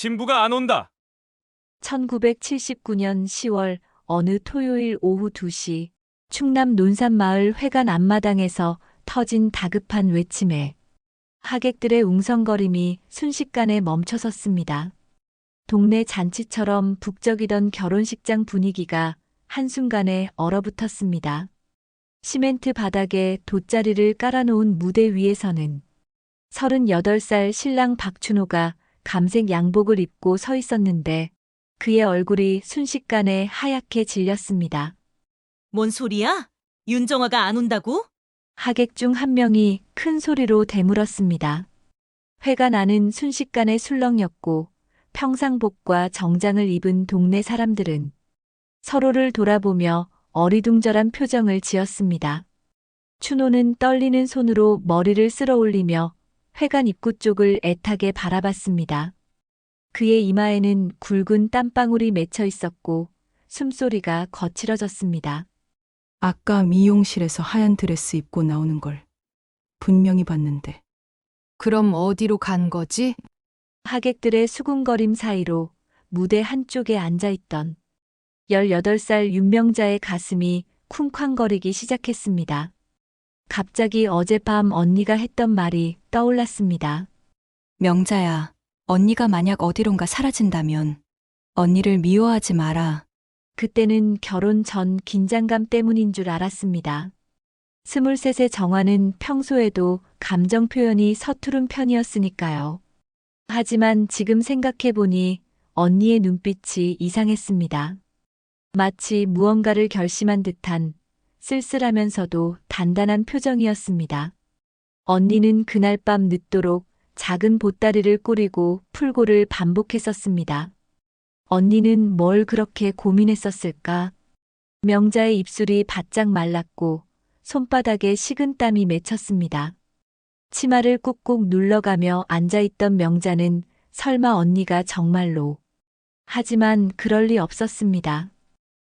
신부가 안 온다. 1979년 10월 어느 토요일 오후 2시 충남 논산마을 회관 앞마당에서 터진 다급한 외침에 하객들의 웅성거림이 순식간에 멈춰섰습니다. 동네 잔치처럼 북적이던 결혼식장 분위기가 한순간에 얼어붙었습니다. 시멘트 바닥에 돗자리를 깔아놓은 무대 위에서는 38살 신랑 박춘호가 감색 양복을 입고 서 있었는데 그의 얼굴이 순식간에 하얗게 질렸습니다. 뭔 소리야? 윤정아가 안 온다고? 하객 중 한 명이 큰 소리로 되물었습니다. 회관 안은 순식간에 술렁였고 평상복과 정장을 입은 동네 사람들은 서로를 돌아보며 어리둥절한 표정을 지었습니다. 춘호는 떨리는 손으로 머리를 쓸어 올리며 회관 입구 쪽을 애타게 바라봤습니다. 그의 이마에는 굵은 땀방울이 맺혀 있었고 숨소리가 거칠어졌습니다. 아까 미용실에서 하얀 드레스 입고 나오는 걸 분명히 봤는데. 그럼 어디로 간 거지? 하객들의 수군거림 사이로 무대 한쪽에 앉아있던 18살 윤명자의 가슴이 쿵쾅거리기 시작했습니다. 갑자기 어젯밤 언니가 했던 말이 떠올랐습니다. 명자야, 언니가 만약 어디론가 사라진다면 언니를 미워하지 마라. 그때는 결혼 전 긴장감 때문인 줄 알았습니다. 23의 정화는 평소에도 감정 표현이 서투른 편이었으니까요. 하지만 지금 생각해보니 언니의 눈빛이 이상했습니다. 마치 무언가를 결심한 듯한 쓸쓸하면서도 단단한 표정이었습니다. 언니는 그날 밤 늦도록 작은 보따리를 꾸리고 풀고를 반복했었습니다. 언니는 뭘 그렇게 고민했었을까? 명자의 입술이 바짝 말랐고 손바닥에 식은 땀이 맺혔습니다. 치마를 꾹꾹 눌러가며 앉아있던 명자는 설마 언니가 정말로. 하지만 그럴 리 없었습니다.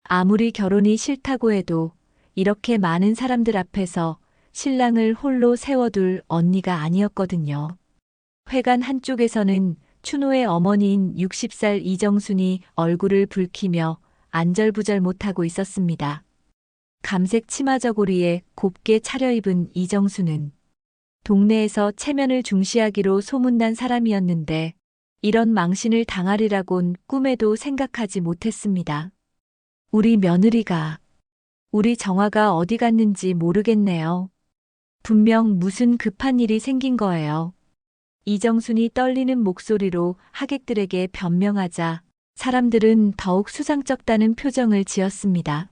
아무리 결혼이 싫다고 해도 이렇게 많은 사람들 앞에서 신랑을 홀로 세워둘 언니가 아니었거든요. 회관 한쪽에서는 춘호의 어머니인 60살 이정순이 얼굴을 붉히며 안절부절 못하고 있었습니다. 감색 치마 저고리에 곱게 차려입은 이정순은 동네에서 체면을 중시하기로 소문난 사람이었는데 이런 망신을 당하리라곤 꿈에도 생각하지 못했습니다. 우리 며느리가, 우리 정화가 어디 갔는지 모르겠네요. 분명 무슨 급한 일이 생긴 거예요. 이정순이 떨리는 목소리로 하객들에게 변명하자 사람들은 더욱 수상쩍다는 표정을 지었습니다.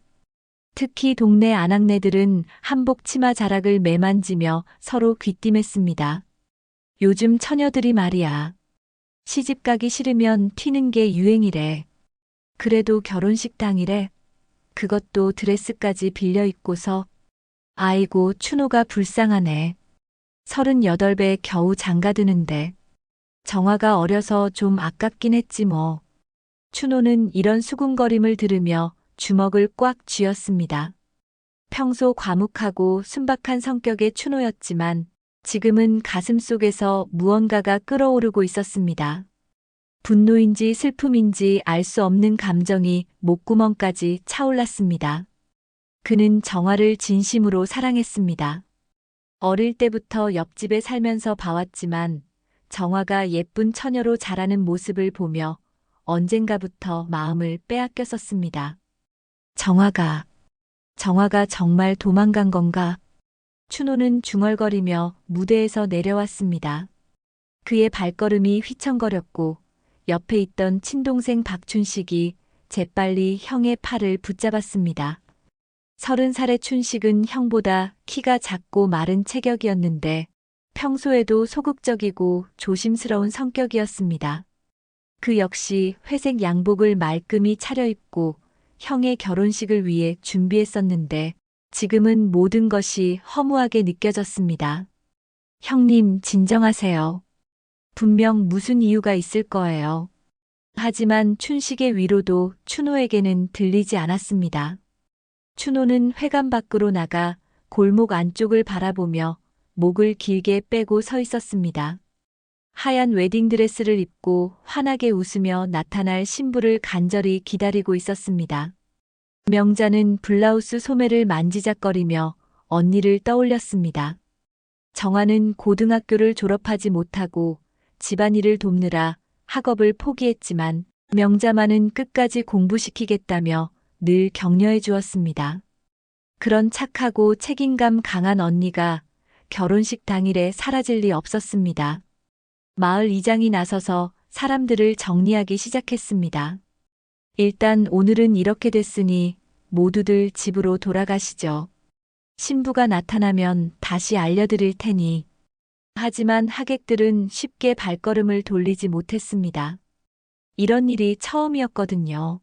특히 동네 아낙네들은 한복 치마 자락을 매만지며 서로 귀띔했습니다. 요즘 처녀들이 말이야. 시집 가기 싫으면 튀는 게 유행이래. 그래도 결혼식 당일에 그것도 드레스까지 빌려 입고서 아이고 춘호가 불쌍하네. 38배 겨우 장가드는데 정화가 어려서 좀 아깝긴 했지 뭐. 춘호는 이런 수군거림을 들으며 주먹을 꽉 쥐었습니다. 평소 과묵하고 순박한 성격의 춘호였지만 지금은 가슴속에서 무언가가 끓어오르고 있었습니다. 분노인지 슬픔인지 알 수 없는 감정이 목구멍까지 차올랐습니다. 그는 정화를 진심으로 사랑했습니다. 어릴 때부터 옆집에 살면서 봐왔지만 정화가 예쁜 처녀로 자라는 모습을 보며 언젠가부터 마음을 빼앗겼었습니다. 정화가 정말 도망간 건가? 춘호는 중얼거리며 무대에서 내려왔습니다. 그의 발걸음이 휘청거렸고 옆에 있던 친동생 박춘식이 재빨리 형의 팔을 붙잡았습니다. 30살의 춘식은 형보다 키가 작고 마른 체격이었는데 평소에도 소극적이고 조심스러운 성격이었습니다. 그 역시 회색 양복을 말끔히 차려입고 형의 결혼식을 위해 준비했었는데 지금은 모든 것이 허무하게 느껴졌습니다. 형님, 진정하세요. 분명 무슨 이유가 있을 거예요. 하지만 춘식의 위로도 춘호에게는 들리지 않았습니다. 춘호는 회관 밖으로 나가 골목 안쪽을 바라보며 목을 길게 빼고 서 있었습니다. 하얀 웨딩드레스를 입고 환하게 웃으며 나타날 신부를 간절히 기다리고 있었습니다. 명자는 블라우스 소매를 만지작거리며 언니를 떠올렸습니다. 정화는 고등학교를 졸업하지 못하고 집안일을 돕느라 학업을 포기했지만 명자만은 끝까지 공부시키겠다며 늘 격려해 주었습니다. 그런 착하고 책임감 강한 언니가 결혼식 당일에 사라질 리 없었습니다. 마을 이장이 나서서 사람들을 정리하기 시작했습니다. 일단 오늘은 이렇게 됐으니 모두들 집으로 돌아가시죠. 신부가 나타나면 다시 알려드릴 테니. 하지만 하객들은 쉽게 발걸음을 돌리지 못했습니다. 이런 일이 처음이었거든요.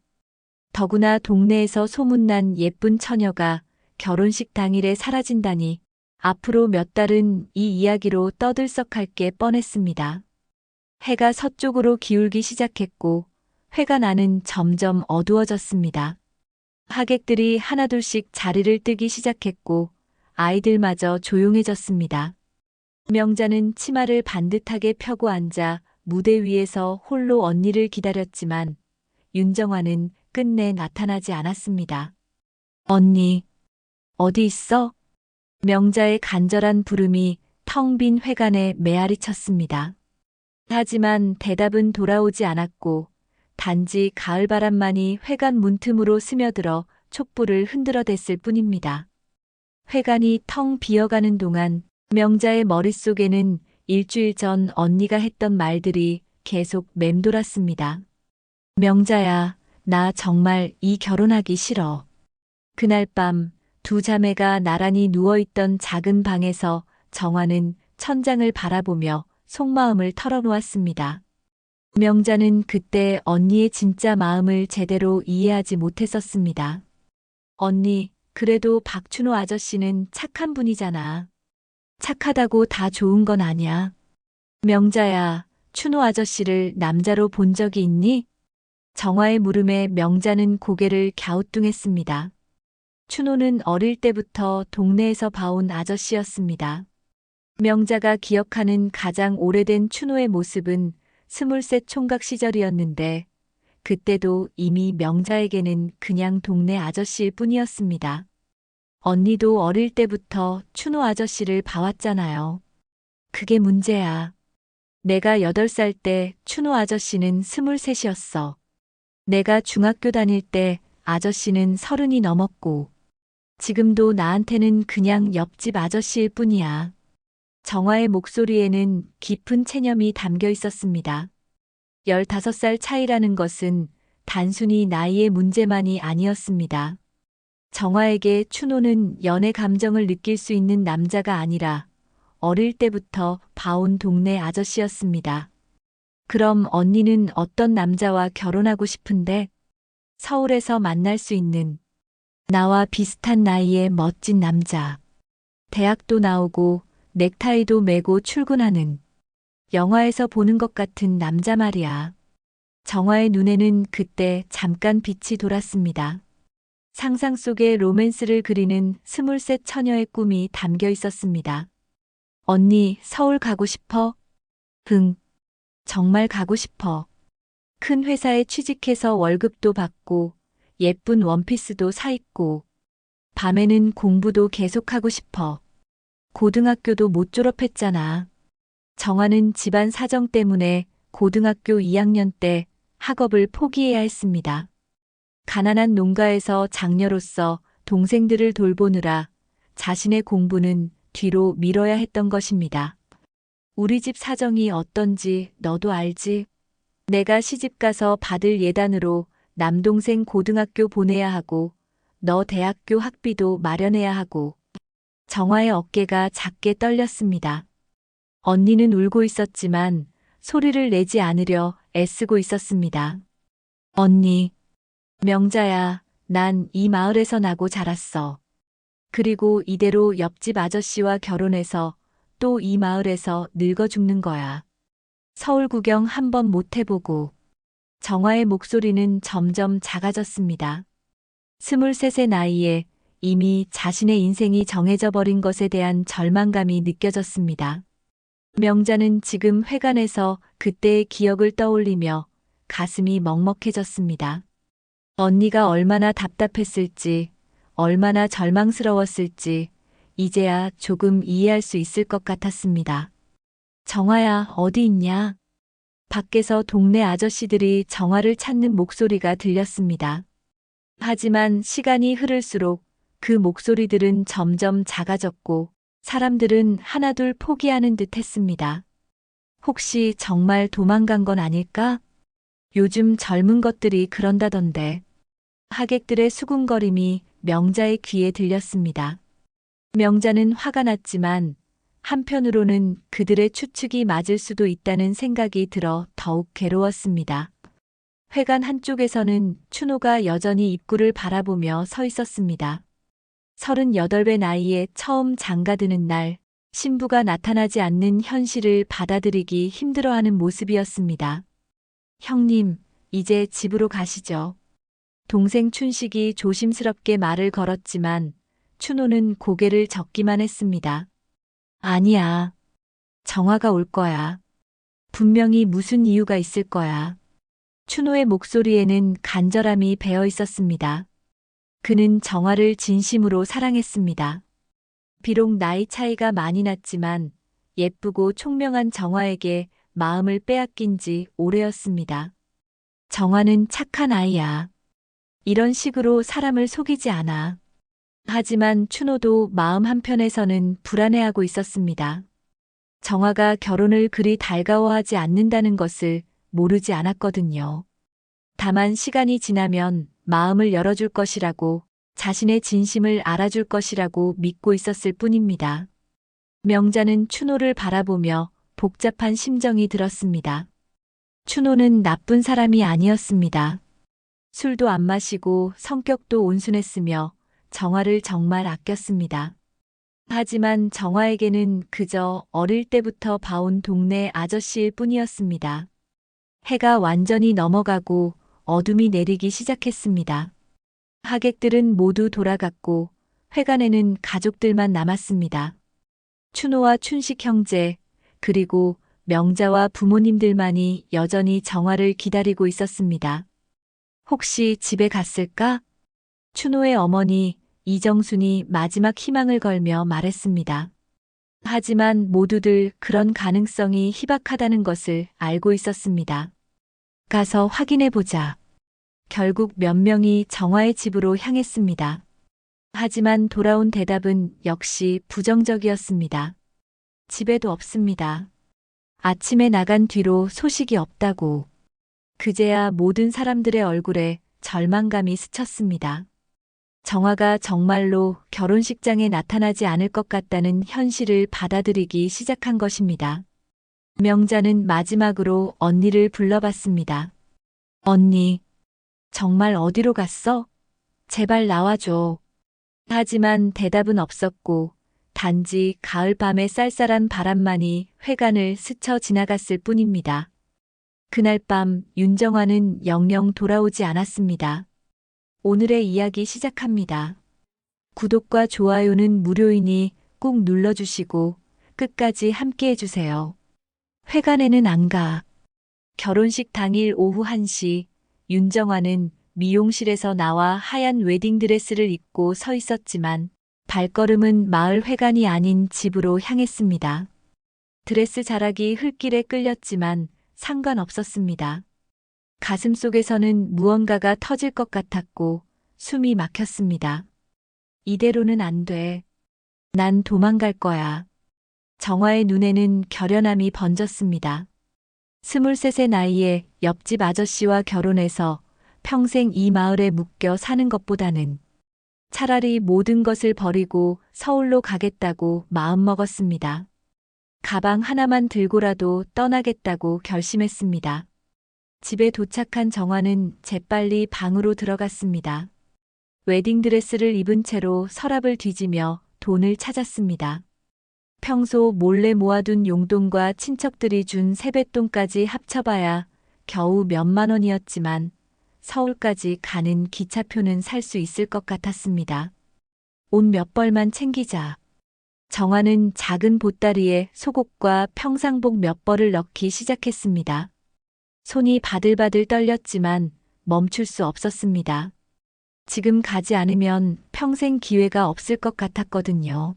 더구나 동네에서 소문난 예쁜 처녀가 결혼식 당일에 사라진다니 앞으로 몇 달은 이 이야기로 떠들썩할 게 뻔했습니다. 해가 서쪽으로 기울기 시작했고 회관안은 점점 어두워졌습니다. 하객들이 하나둘씩 자리를 뜨기 시작했고 아이들마저 조용해졌습니다. 명자는 치마를 반듯하게 펴고 앉아 무대 위에서 홀로 언니를 기다렸지만 윤정화는 끝내 나타나지 않았습니다. 언니, 어디 있어? 명자의 간절한 부름이 텅 빈 회관에 메아리 쳤습니다. 하지만 대답은 돌아오지 않았고 단지 가을바람만이 회관 문틈으로 스며들어 촛불을 흔들어댔을 뿐입니다. 회관이 텅 비어가는 동안 명자의 머릿속에는 일주일 전 언니가 했던 말들이 계속 맴돌았습니다. 명자야, 나 정말 이 결혼하기 싫어. 그날 밤 두 자매가 나란히 누워있던 작은 방에서 정화는 천장을 바라보며 속마음을 털어놓았습니다. 명자는 그때 언니의 진짜 마음을 제대로 이해하지 못했었습니다. 언니, 그래도 박춘호 아저씨는 착한 분이잖아. 착하다고 다 좋은 건 아니야. 명자야, 춘호 아저씨를 남자로 본 적이 있니? 정화의 물음에 명자는 고개를 갸우뚱했습니다. 춘호는 어릴 때부터 동네에서 봐온 아저씨였습니다. 명자가 기억하는 가장 오래된 춘호의 모습은 23 총각 시절이었는데 그때도 이미 명자에게는 그냥 동네 아저씨일 뿐이었습니다. 언니도 어릴 때부터 춘호 아저씨를 봐왔잖아요. 그게 문제야. 내가 8살 때 춘호 아저씨는 23이었어. 내가 중학교 다닐 때 아저씨는 30이 넘었고 지금도 나한테는 그냥 옆집 아저씨일 뿐이야. 정화의 목소리에는 깊은 체념이 담겨 있었습니다. 15살 차이라는 것은 단순히 나이의 문제만이 아니었습니다. 정화에게 춘호는 연애 감정을 느낄 수 있는 남자가 아니라 어릴 때부터 봐온 동네 아저씨였습니다. 그럼 언니는 어떤 남자와 결혼하고 싶은데? 서울에서 만날 수 있는 나와 비슷한 나이의 멋진 남자. 대학도 나오고 넥타이도 매고 출근하는 영화에서 보는 것 같은 남자 말이야. 정화의 눈에는 그때 잠깐 빛이 돌았습니다. 상상 속에 로맨스를 그리는 23 처녀의 꿈이 담겨 있었습니다. 언니, 서울 가고 싶어? 응, 정말 가고 싶어. 큰 회사에 취직해서 월급도 받고 예쁜 원피스도 사 입고 밤에는 공부도 계속하고 싶어. 고등학교도 못 졸업했잖아. 정화는 집안 사정 때문에 고등학교 2학년 때 학업을 포기해야 했습니다. 가난한 농가에서 장녀로서 동생들을 돌보느라 자신의 공부는 뒤로 미뤄야 했던 것입니다. 우리 집 사정이 어떤지 너도 알지? 내가 시집가서 받을 예단으로 남동생 고등학교 보내야 하고 너 대학교 학비도 마련해야 하고. 정화의 어깨가 작게 떨렸습니다. 언니는 울고 있었지만 소리를 내지 않으려 애쓰고 있었습니다. 언니, 명자야, 난 이 마을에서 나고 자랐어. 그리고 이대로 옆집 아저씨와 결혼해서 또 이 마을에서 늙어 죽는 거야. 서울 구경 한번 못 해보고. 정화의 목소리는 점점 작아졌습니다. 23의 나이에 이미 자신의 인생이 정해져 버린 것에 대한 절망감이 느껴졌습니다. 명자는 지금 회관에서 그때의 기억을 떠올리며 가슴이 먹먹해졌습니다. 언니가 얼마나 답답했을지, 얼마나 절망스러웠을지, 이제야 조금 이해할 수 있을 것 같았습니다. 정아야, 어디 있냐? 밖에서 동네 아저씨들이 정아를 찾는 목소리가 들렸습니다. 하지만 시간이 흐를수록 그 목소리들은 점점 작아졌고 사람들은 하나둘 포기하는 듯 했습니다. 혹시 정말 도망간 건 아닐까? 요즘 젊은 것들이 그런다던데. 하객들의 수군거림이 명자의 귀에 들렸습니다. 명자는 화가 났지만 한편으로는 그들의 추측이 맞을 수도 있다는 생각이 들어 더욱 괴로웠습니다. 회관 한쪽에서는 춘호가 여전히 입구를 바라보며 서 있었습니다. 38배 나이에 처음 장가드는 날, 신부가 나타나지 않는 현실을 받아들이기 힘들어하는 모습이었습니다. 형님, 이제 집으로 가시죠. 동생 춘식이 조심스럽게 말을 걸었지만 춘호는 고개를 젓기만 했습니다. 아니야. 정화가 올 거야. 분명히 무슨 이유가 있을 거야. 춘호의 목소리에는 간절함이 배어 있었습니다. 그는 정화를 진심으로 사랑했습니다. 비록 나이 차이가 많이 났지만 예쁘고 총명한 정화에게 마음을 빼앗긴 지 오래였습니다. 정화는 착한 아이야. 이런 식으로 사람을 속이지 않아. 하지만 춘호도 마음 한편에서는 불안해하고 있었습니다. 정화가 결혼을 그리 달가워하지 않는다는 것을 모르지 않았거든요. 다만 시간이 지나면 마음을 열어줄 것이라고, 자신의 진심을 알아줄 것이라고 믿고 있었을 뿐입니다. 명자는 춘호를 바라보며 복잡한 심정이 들었습니다. 춘호는 나쁜 사람이 아니었습니다. 술도 안 마시고 성격도 온순했으며 정화를 정말 아꼈습니다. 하지만 정화에게는 그저 어릴 때부터 봐온 동네 아저씨일 뿐이었습니다. 해가 완전히 넘어가고 어둠이 내리기 시작했습니다. 하객들은 모두 돌아갔고 회관에는 가족들만 남았습니다. 춘호와 춘식 형제, 그리고 명자와 부모님들만이 여전히 정화를 기다리고 있었습니다. 혹시 집에 갔을까? 춘호의 어머니 이정순이 마지막 희망을 걸며 말했습니다. 하지만 모두들 그런 가능성이 희박하다는 것을 알고 있었습니다. 가서 확인해 보자. 결국 몇 명이 정화의 집으로 향했습니다. 하지만 돌아온 대답은 역시 부정적이었습니다. 집에도 없습니다. 아침에 나간 뒤로 소식이 없다고. 그제야 모든 사람들의 얼굴에 절망감이 스쳤습니다. 정화가 정말로 결혼식장에 나타나지 않을 것 같다는 현실을 받아들이기 시작한 것입니다. 명자는 마지막으로 언니를 불러봤습니다. 언니, 정말 어디로 갔어? 제발 나와줘. 하지만 대답은 없었고 단지 가을밤의 쌀쌀한 바람만이 회관을 스쳐 지나갔을 뿐입니다. 그날 밤 윤정화는 영영 돌아오지 않았습니다. 오늘의 이야기 시작합니다. 구독과 좋아요는 무료이니 꼭 눌러주시고 끝까지 함께 해주세요. 회관에는 안 가. 결혼식 당일 오후 1시 윤정화는 미용실에서 나와 하얀 웨딩드레스를 입고 서 있었지만 발걸음은 마을 회관이 아닌 집으로 향했습니다. 드레스 자락이 흙길에 끌렸지만 상관없었습니다. 가슴속에서는 무언가가 터질 것 같았고 숨이 막혔습니다. 이대로는 안 돼. 난 도망갈 거야. 정화의 눈에는 결연함이 번졌습니다. 23세 나이에 옆집 아저씨와 결혼해서 평생 이 마을에 묶여 사는 것보다는 차라리 모든 것을 버리고 서울로 가겠다고 마음먹었습니다. 가방 하나만 들고라도 떠나겠다고 결심했습니다. 집에 도착한 정화는 재빨리 방으로 들어갔습니다. 웨딩드레스를 입은 채로 서랍을 뒤지며 돈을 찾았습니다. 평소 몰래 모아둔 용돈과 친척들이 준 세뱃돈까지 합쳐봐야 겨우 몇만 원이었지만 서울까지 가는 기차표는 살 수 있을 것 같았습니다. 옷 몇 벌만 챙기자. 정화는 작은 보따리에 속옷과 평상복 몇 벌을 넣기 시작했습니다. 손이 바들바들 떨렸지만 멈출 수 없었습니다. 지금 가지 않으면 평생 기회가 없을 것 같았거든요.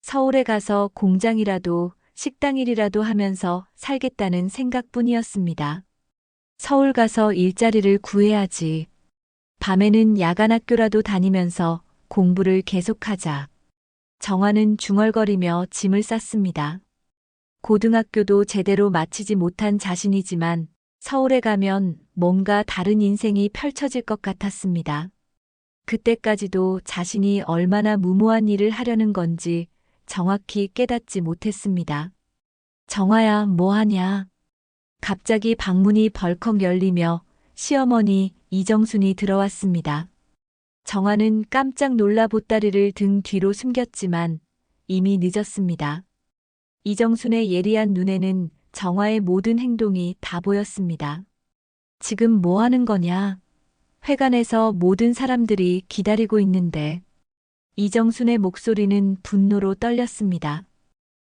서울에 가서 공장이라도 식당일이라도 하면서 살겠다는 생각뿐이었습니다. 서울 가서 일자리를 구해야지. 밤에는 야간 학교라도 다니면서 공부를 계속하자. 정화는 중얼거리며 짐을 쌌습니다. 고등학교도 제대로 마치지 못한 자신이지만 서울에 가면 뭔가 다른 인생이 펼쳐질 것 같았습니다. 그때까지도 자신이 얼마나 무모한 일을 하려는 건지 정확히 깨닫지 못했습니다. 정화야, 뭐 하냐? 갑자기 방문이 벌컥 열리며 시어머니 이정순이 들어왔습니다. 정화는 깜짝 놀라 보따리를 등 뒤로 숨겼지만 이미 늦었습니다. 이정순의 예리한 눈에는 정화의 모든 행동이 다 보였습니다. 지금 뭐 하는 거냐? 회관에서 모든 사람들이 기다리고 있는데. 이정순의 목소리는 분노로 떨렸습니다.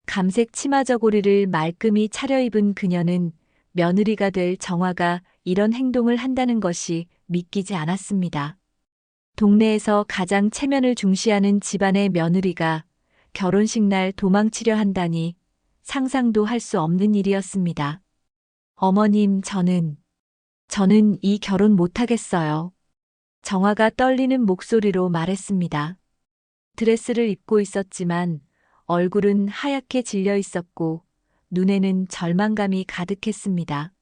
감색 치마 저고리를 말끔히 차려입은 그녀는 며느리가 될 정화가 이런 행동을 한다는 것이 믿기지 않았습니다. 동네에서 가장 체면을 중시하는 집안의 며느리가 결혼식 날 도망치려 한다니 상상도 할 수 없는 일이었습니다. 어머님, 저는 이 결혼 못하겠어요. 정화가 떨리는 목소리로 말했습니다. 드레스를 입고 있었지만 얼굴은 하얗게 질려 있었고 눈에는 절망감이 가득했습니다.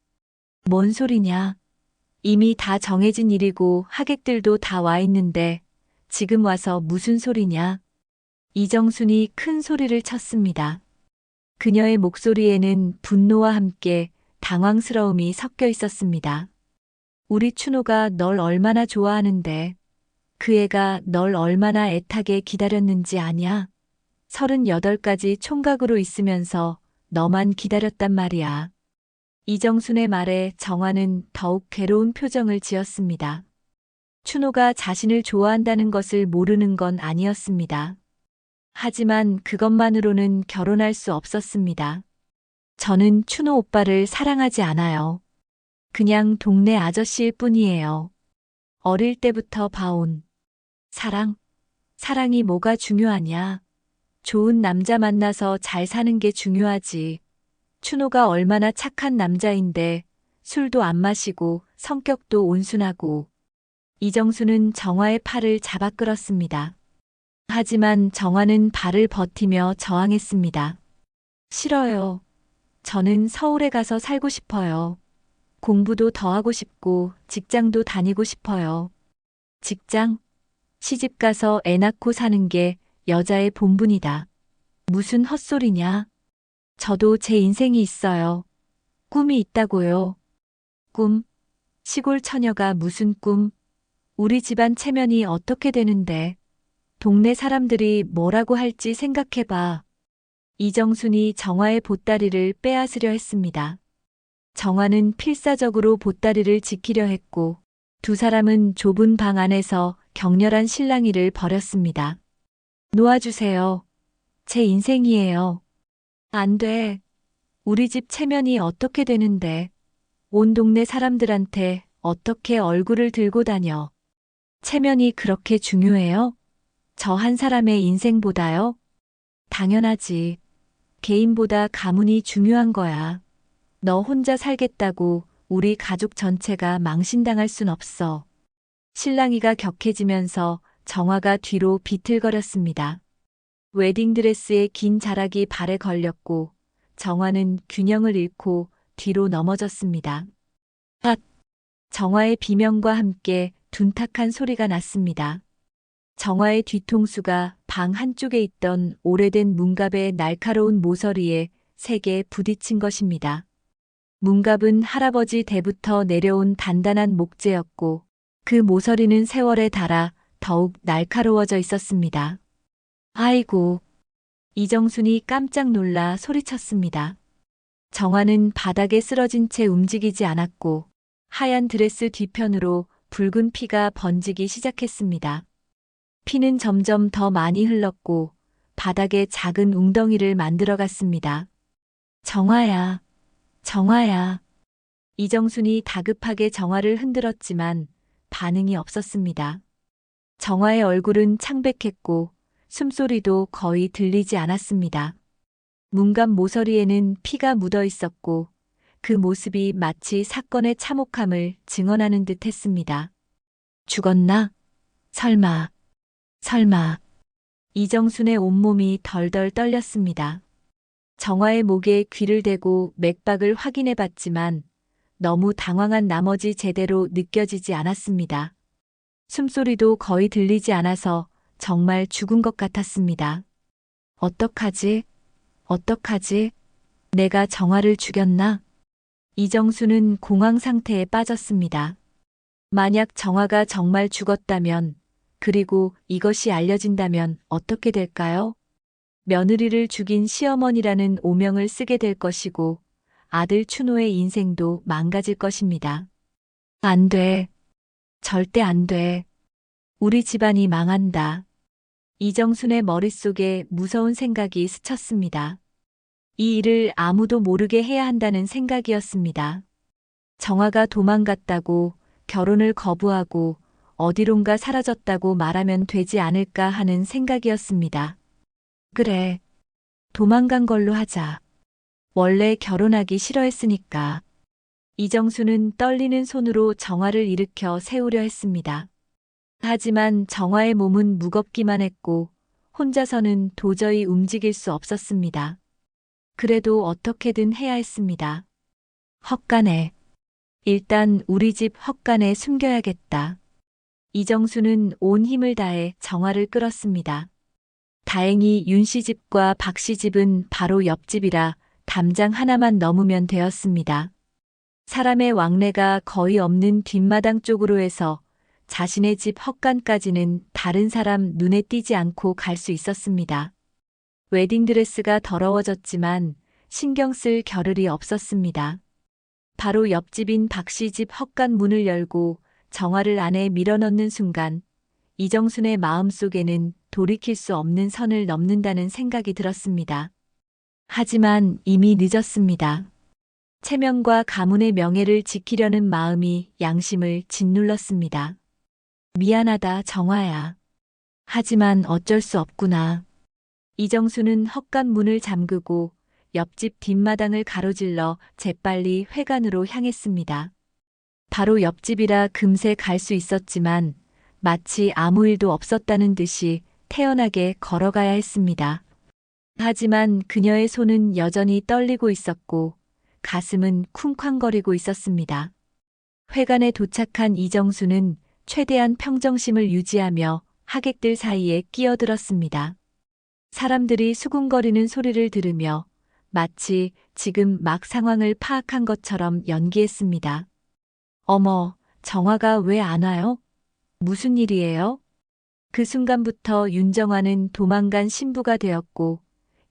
뭔 소리냐? 이미 다 정해진 일이고 하객들도 다 와 있는데 지금 와서 무슨 소리냐? 이정순이 큰 소리를 쳤습니다. 그녀의 목소리에는 분노와 함께 당황스러움이 섞여 있었습니다. 우리 춘호가 널 얼마나 좋아하는데 그 애가 널 얼마나 애타게 기다렸는지 아냐? 38가지 총각으로 있으면서 너만 기다렸단 말이야. 이정순의 말에 정화는 더욱 괴로운 표정을 지었습니다. 춘호가 자신을 좋아한다는 것을 모르는 건 아니었습니다. 하지만 그것만으로는 결혼할 수 없었습니다. 저는 춘호 오빠를 사랑하지 않아요. 그냥 동네 아저씨일 뿐이에요. 어릴 때부터 봐온 사랑이 뭐가 중요하냐? 좋은 남자 만나서 잘 사는 게 중요하지. 춘호가 얼마나 착한 남자인데 술도 안 마시고 성격도 온순하고. 이정수는 정화의 팔을 잡아 끌었습니다. 하지만 정화는 발을 버티며 저항했습니다. 싫어요. 저는 서울에 가서 살고 싶어요. 공부도 더 하고 싶고 직장도 다니고 싶어요. 직장? 시집 가서 애 낳고 사는 게 여자의 본분이다. 무슨 헛소리냐? 저도 제 인생이 있어요. 꿈이 있다고요. 꿈? 시골 처녀가 무슨 꿈? 우리 집안 체면이 어떻게 되는데? 동네 사람들이 뭐라고 할지 생각해봐. 이정순이 정화의 보따리를 빼앗으려 했습니다. 정화는 필사적으로 보따리를 지키려 했고 두 사람은 좁은 방 안에서 격렬한 실랑이를 벌였습니다. 놓아주세요. 제 인생이에요. 안 돼. 우리 집 체면이 어떻게 되는데 온 동네 사람들한테 어떻게 얼굴을 들고 다녀. 체면이 그렇게 중요해요? 저 한 사람의 인생보다요? 당연하지. 개인보다 가문이 중요한 거야. 너 혼자 살겠다고 우리 가족 전체가 망신당할 순 없어. 실랑이가 격해지면서 정화가 뒤로 비틀거렸습니다. 웨딩드레스의 긴 자락이 발에 걸렸고 정화는 균형을 잃고 뒤로 넘어졌습니다. 앗! 정화의 비명과 함께 둔탁한 소리가 났습니다. 정화의 뒤통수가 방 한쪽에 있던 오래된 문갑의 날카로운 모서리에 세게 부딪힌 것입니다. 문갑은 할아버지 때부터 내려온 단단한 목재였고 그 모서리는 세월에 닳아 더욱 날카로워져 있었습니다. 아이고! 이정순이 깜짝 놀라 소리쳤습니다. 정화는 바닥에 쓰러진 채 움직이지 않았고 하얀 드레스 뒤편으로 붉은 피가 번지기 시작했습니다. 피는 점점 더 많이 흘렀고 바닥에 작은 웅덩이를 만들어 갔습니다. 정화야, 정화야. 이정순이 다급하게 정화를 흔들었지만 반응이 없었습니다. 정화의 얼굴은 창백했고 숨소리도 거의 들리지 않았습니다. 문갑 모서리에는 피가 묻어 있었고 그 모습이 마치 사건의 참혹함을 증언하는 듯 했습니다. 죽었나? 설마, 설마. 이정순의 온몸이 덜덜 떨렸습니다. 정화의 목에 귀를 대고 맥박을 확인해 봤지만 너무 당황한 나머지 제대로 느껴지지 않았습니다. 숨소리도 거의 들리지 않아서 정말 죽은 것 같았습니다. 어떡하지? 어떡하지? 내가 정화를 죽였나? 이정수는 공황 상태에 빠졌습니다. 만약 정화가 정말 죽었다면, 그리고 이것이 알려진다면 어떻게 될까요? 며느리를 죽인 시어머니라는 오명을 쓰게 될 것이고, 아들 춘호의 인생도 망가질 것입니다. 안 돼. 절대 안 돼. 우리 집안이 망한다. 이정순의 머릿속에 무서운 생각이 스쳤습니다. 이 일을 아무도 모르게 해야 한다는 생각이었습니다. 정화가 도망갔다고, 결혼을 거부하고 어디론가 사라졌다고 말하면 되지 않을까 하는 생각이었습니다. 그래. 도망간 걸로 하자. 원래 결혼하기 싫어했으니까. 이정수는 떨리는 손으로 정화를 일으켜 세우려 했습니다. 하지만 정화의 몸은 무겁기만 했고 혼자서는 도저히 움직일 수 없었습니다. 그래도 어떻게든 해야 했습니다. 헛간에. 일단 우리 집 헛간에 숨겨야겠다. 이정수는 온 힘을 다해 정화를 끌었습니다. 다행히 윤 씨 집과 박 씨 집은 바로 옆집이라 담장 하나만 넘으면 되었습니다. 사람의 왕래가 거의 없는 뒷마당 쪽으로 해서 자신의 집 헛간까지는 다른 사람 눈에 띄지 않고 갈 수 있었습니다. 웨딩드레스가 더러워졌지만 신경 쓸 겨를이 없었습니다. 바로 옆집인 박 씨 집 헛간 문을 열고 정화를 안에 밀어넣는 순간 이정순의 마음속에는 돌이킬 수 없는 선을 넘는다는 생각이 들었습니다. 하지만 이미 늦었습니다. 체면과 가문의 명예를 지키려는 마음이 양심을 짓눌렀습니다. 미안하다, 정화야. 하지만 어쩔 수 없구나. 이정수는 헛간 문을 잠그고 옆집 뒷마당을 가로질러 재빨리 회관으로 향했습니다. 바로 옆집이라 금세 갈 수 있었지만 마치 아무 일도 없었다는 듯이 태연하게 걸어가야 했습니다. 하지만 그녀의 손은 여전히 떨리고 있었고 가슴은 쿵쾅거리고 있었습니다. 회관에 도착한 이정수는 최대한 평정심을 유지하며 하객들 사이에 끼어들었습니다. 사람들이 수군거리는 소리를 들으며 마치 지금 막 상황을 파악한 것처럼 연기했습니다. 어머, 정화가 왜 안 와요? 무슨 일이에요? 그 순간부터 윤정화는 도망간 신부가 되었고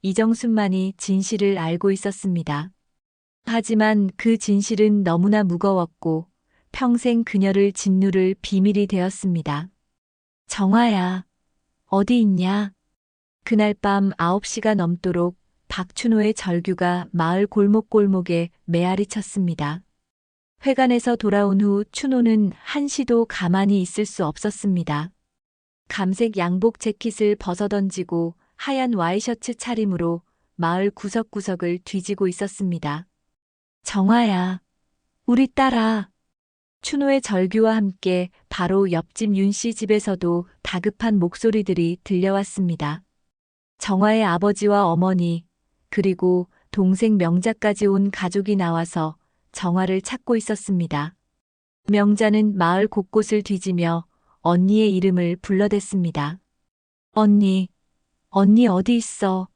이정순만이 진실을 알고 있었습니다. 하지만 그 진실은 너무나 무거웠고 평생 그녀를 짓누를 비밀이 되었습니다. 정화야, 어디 있냐? 그날 밤 9시가 넘도록 박춘호의 절규가 마을 골목골목에 메아리 쳤습니다. 회관에서 돌아온 후 춘호는 한시도 가만히 있을 수 없었습니다. 감색 양복 재킷을 벗어던지고 하얀 와이셔츠 차림으로 마을 구석구석을 뒤지고 있었습니다. 정화야, 우리 딸아. 춘호의 절규와 함께 바로 옆집 윤 씨 집에서도 다급한 목소리들이 들려왔습니다. 정화의 아버지와 어머니, 그리고 동생 명자까지 온 가족이 나와서 정화를 찾고 있었습니다. 명자는 마을 곳곳을 뒤지며 언니의 이름을 불러댔습니다. 언니, 언니 어디 있어?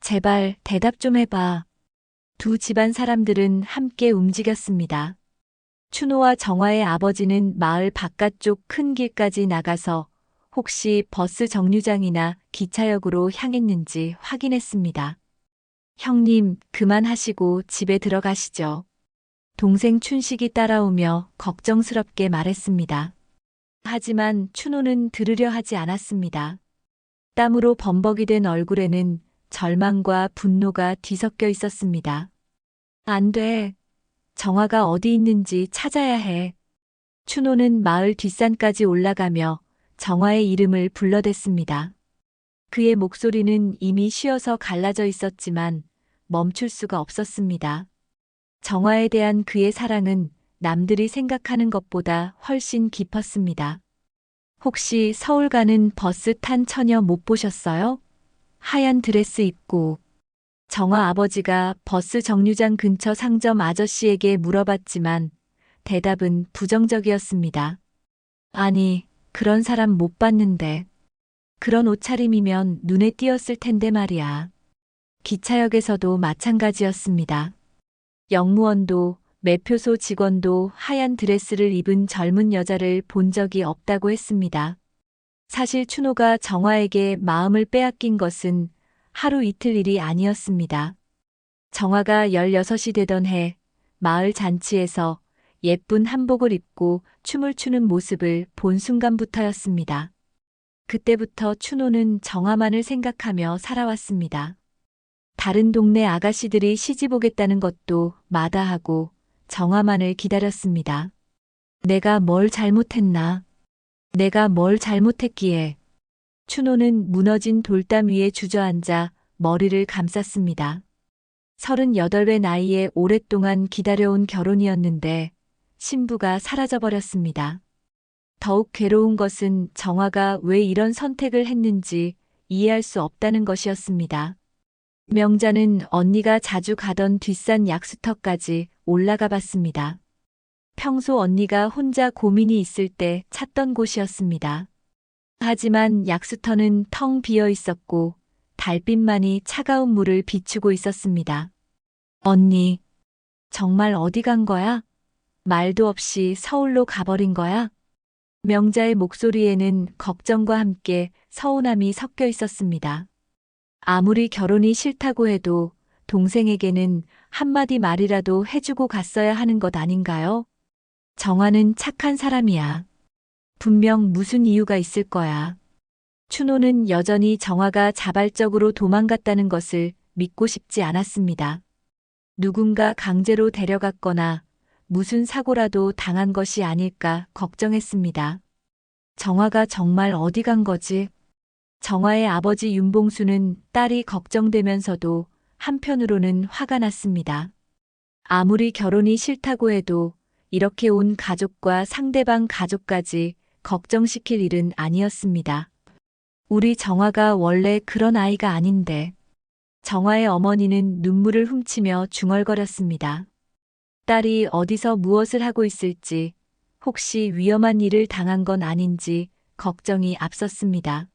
제발 대답 좀 해봐. 두 집안 사람들은 함께 움직였습니다. 춘호와 정화의 아버지는 마을 바깥쪽 큰 길까지 나가서 혹시 버스 정류장이나 기차역으로 향했는지 확인했습니다. 형님, 그만하시고 집에 들어가시죠. 동생 춘식이 따라오며 걱정스럽게 말했습니다. 하지만 춘호는 들으려 하지 않았습니다. 땀으로 범벅이 된 얼굴에는 절망과 분노가 뒤섞여 있었습니다. 안 돼. 정화가 어디 있는지 찾아야 해. 춘호는 마을 뒷산까지 올라가며 정화의 이름을 불러댔습니다. 그의 목소리는 이미 쉬어서 갈라져 있었지만 멈출 수가 없었습니다. 정화에 대한 그의 사랑은 남들이 생각하는 것보다 훨씬 깊었습니다. 혹시 서울 가는 버스 탄 처녀 못 보셨어요? 하얀 드레스 입고. 정화 아버지가 버스 정류장 근처 상점 아저씨에게 물어봤지만 대답은 부정적이었습니다. 아니, 그런 사람 못 봤는데. 그런 옷차림이면 눈에 띄었을 텐데 말이야. 기차역에서도 마찬가지였습니다. 영무원도 매표소 직원도 하얀 드레스를 입은 젊은 여자를 본 적이 없다고 했습니다. 사실 춘호가 정화에게 마음을 빼앗긴 것은 하루 이틀 일이 아니었습니다. 정화가 16이 되던 해 마을 잔치에서 예쁜 한복을 입고 춤을 추는 모습을 본 순간부터였습니다. 그때부터 춘호는 정화만을 생각하며 살아왔습니다. 다른 동네 아가씨들이 시집 오겠다는 것도 마다하고 정화만을 기다렸습니다. 내가 뭘 잘못했나? 내가 뭘 잘못했기에. 춘호는 무너진 돌담 위에 주저앉아 머리를 감쌌습니다. 38의 나이에 오랫동안 기다려온 결혼이었는데 신부가 사라져버렸습니다. 더욱 괴로운 것은 정화가 왜 이런 선택을 했는지 이해할 수 없다는 것이었습니다. 명자는 언니가 자주 가던 뒷산 약수터까지 올라가 봤습니다. 평소 언니가 혼자 고민이 있을 때 찾던 곳이었습니다. 하지만 약수터는 텅 비어 있었고 달빛만이 차가운 물을 비추고 있었습니다. 언니, 정말 어디 간 거야? 말도 없이 서울로 가버린 거야? 명자의 목소리에는 걱정과 함께 서운함이 섞여 있었습니다. 아무리 결혼이 싫다고 해도 동생에게는 한마디 말이라도 해주고 갔어야 하는 것 아닌가요? 정화는 착한 사람이야. 분명 무슨 이유가 있을 거야. 춘호는 여전히 정화가 자발적으로 도망갔다는 것을 믿고 싶지 않았습니다. 누군가 강제로 데려갔거나 무슨 사고라도 당한 것이 아닐까 걱정했습니다. 정화가 정말 어디 간 거지? 정화의 아버지 윤봉수는 딸이 걱정되면서도 한편으로는 화가 났습니다. 아무리 결혼이 싫다고 해도 이렇게 온 가족과 상대방 가족까지 걱정시킬 일은 아니었습니다. 우리 정화가 원래 그런 아이가 아닌데. 정화의 어머니는 눈물을 훔치며 중얼거렸습니다. 딸이 어디서 무엇을 하고 있을지, 혹시 위험한 일을 당한 건 아닌지 걱정이 앞섰습니다.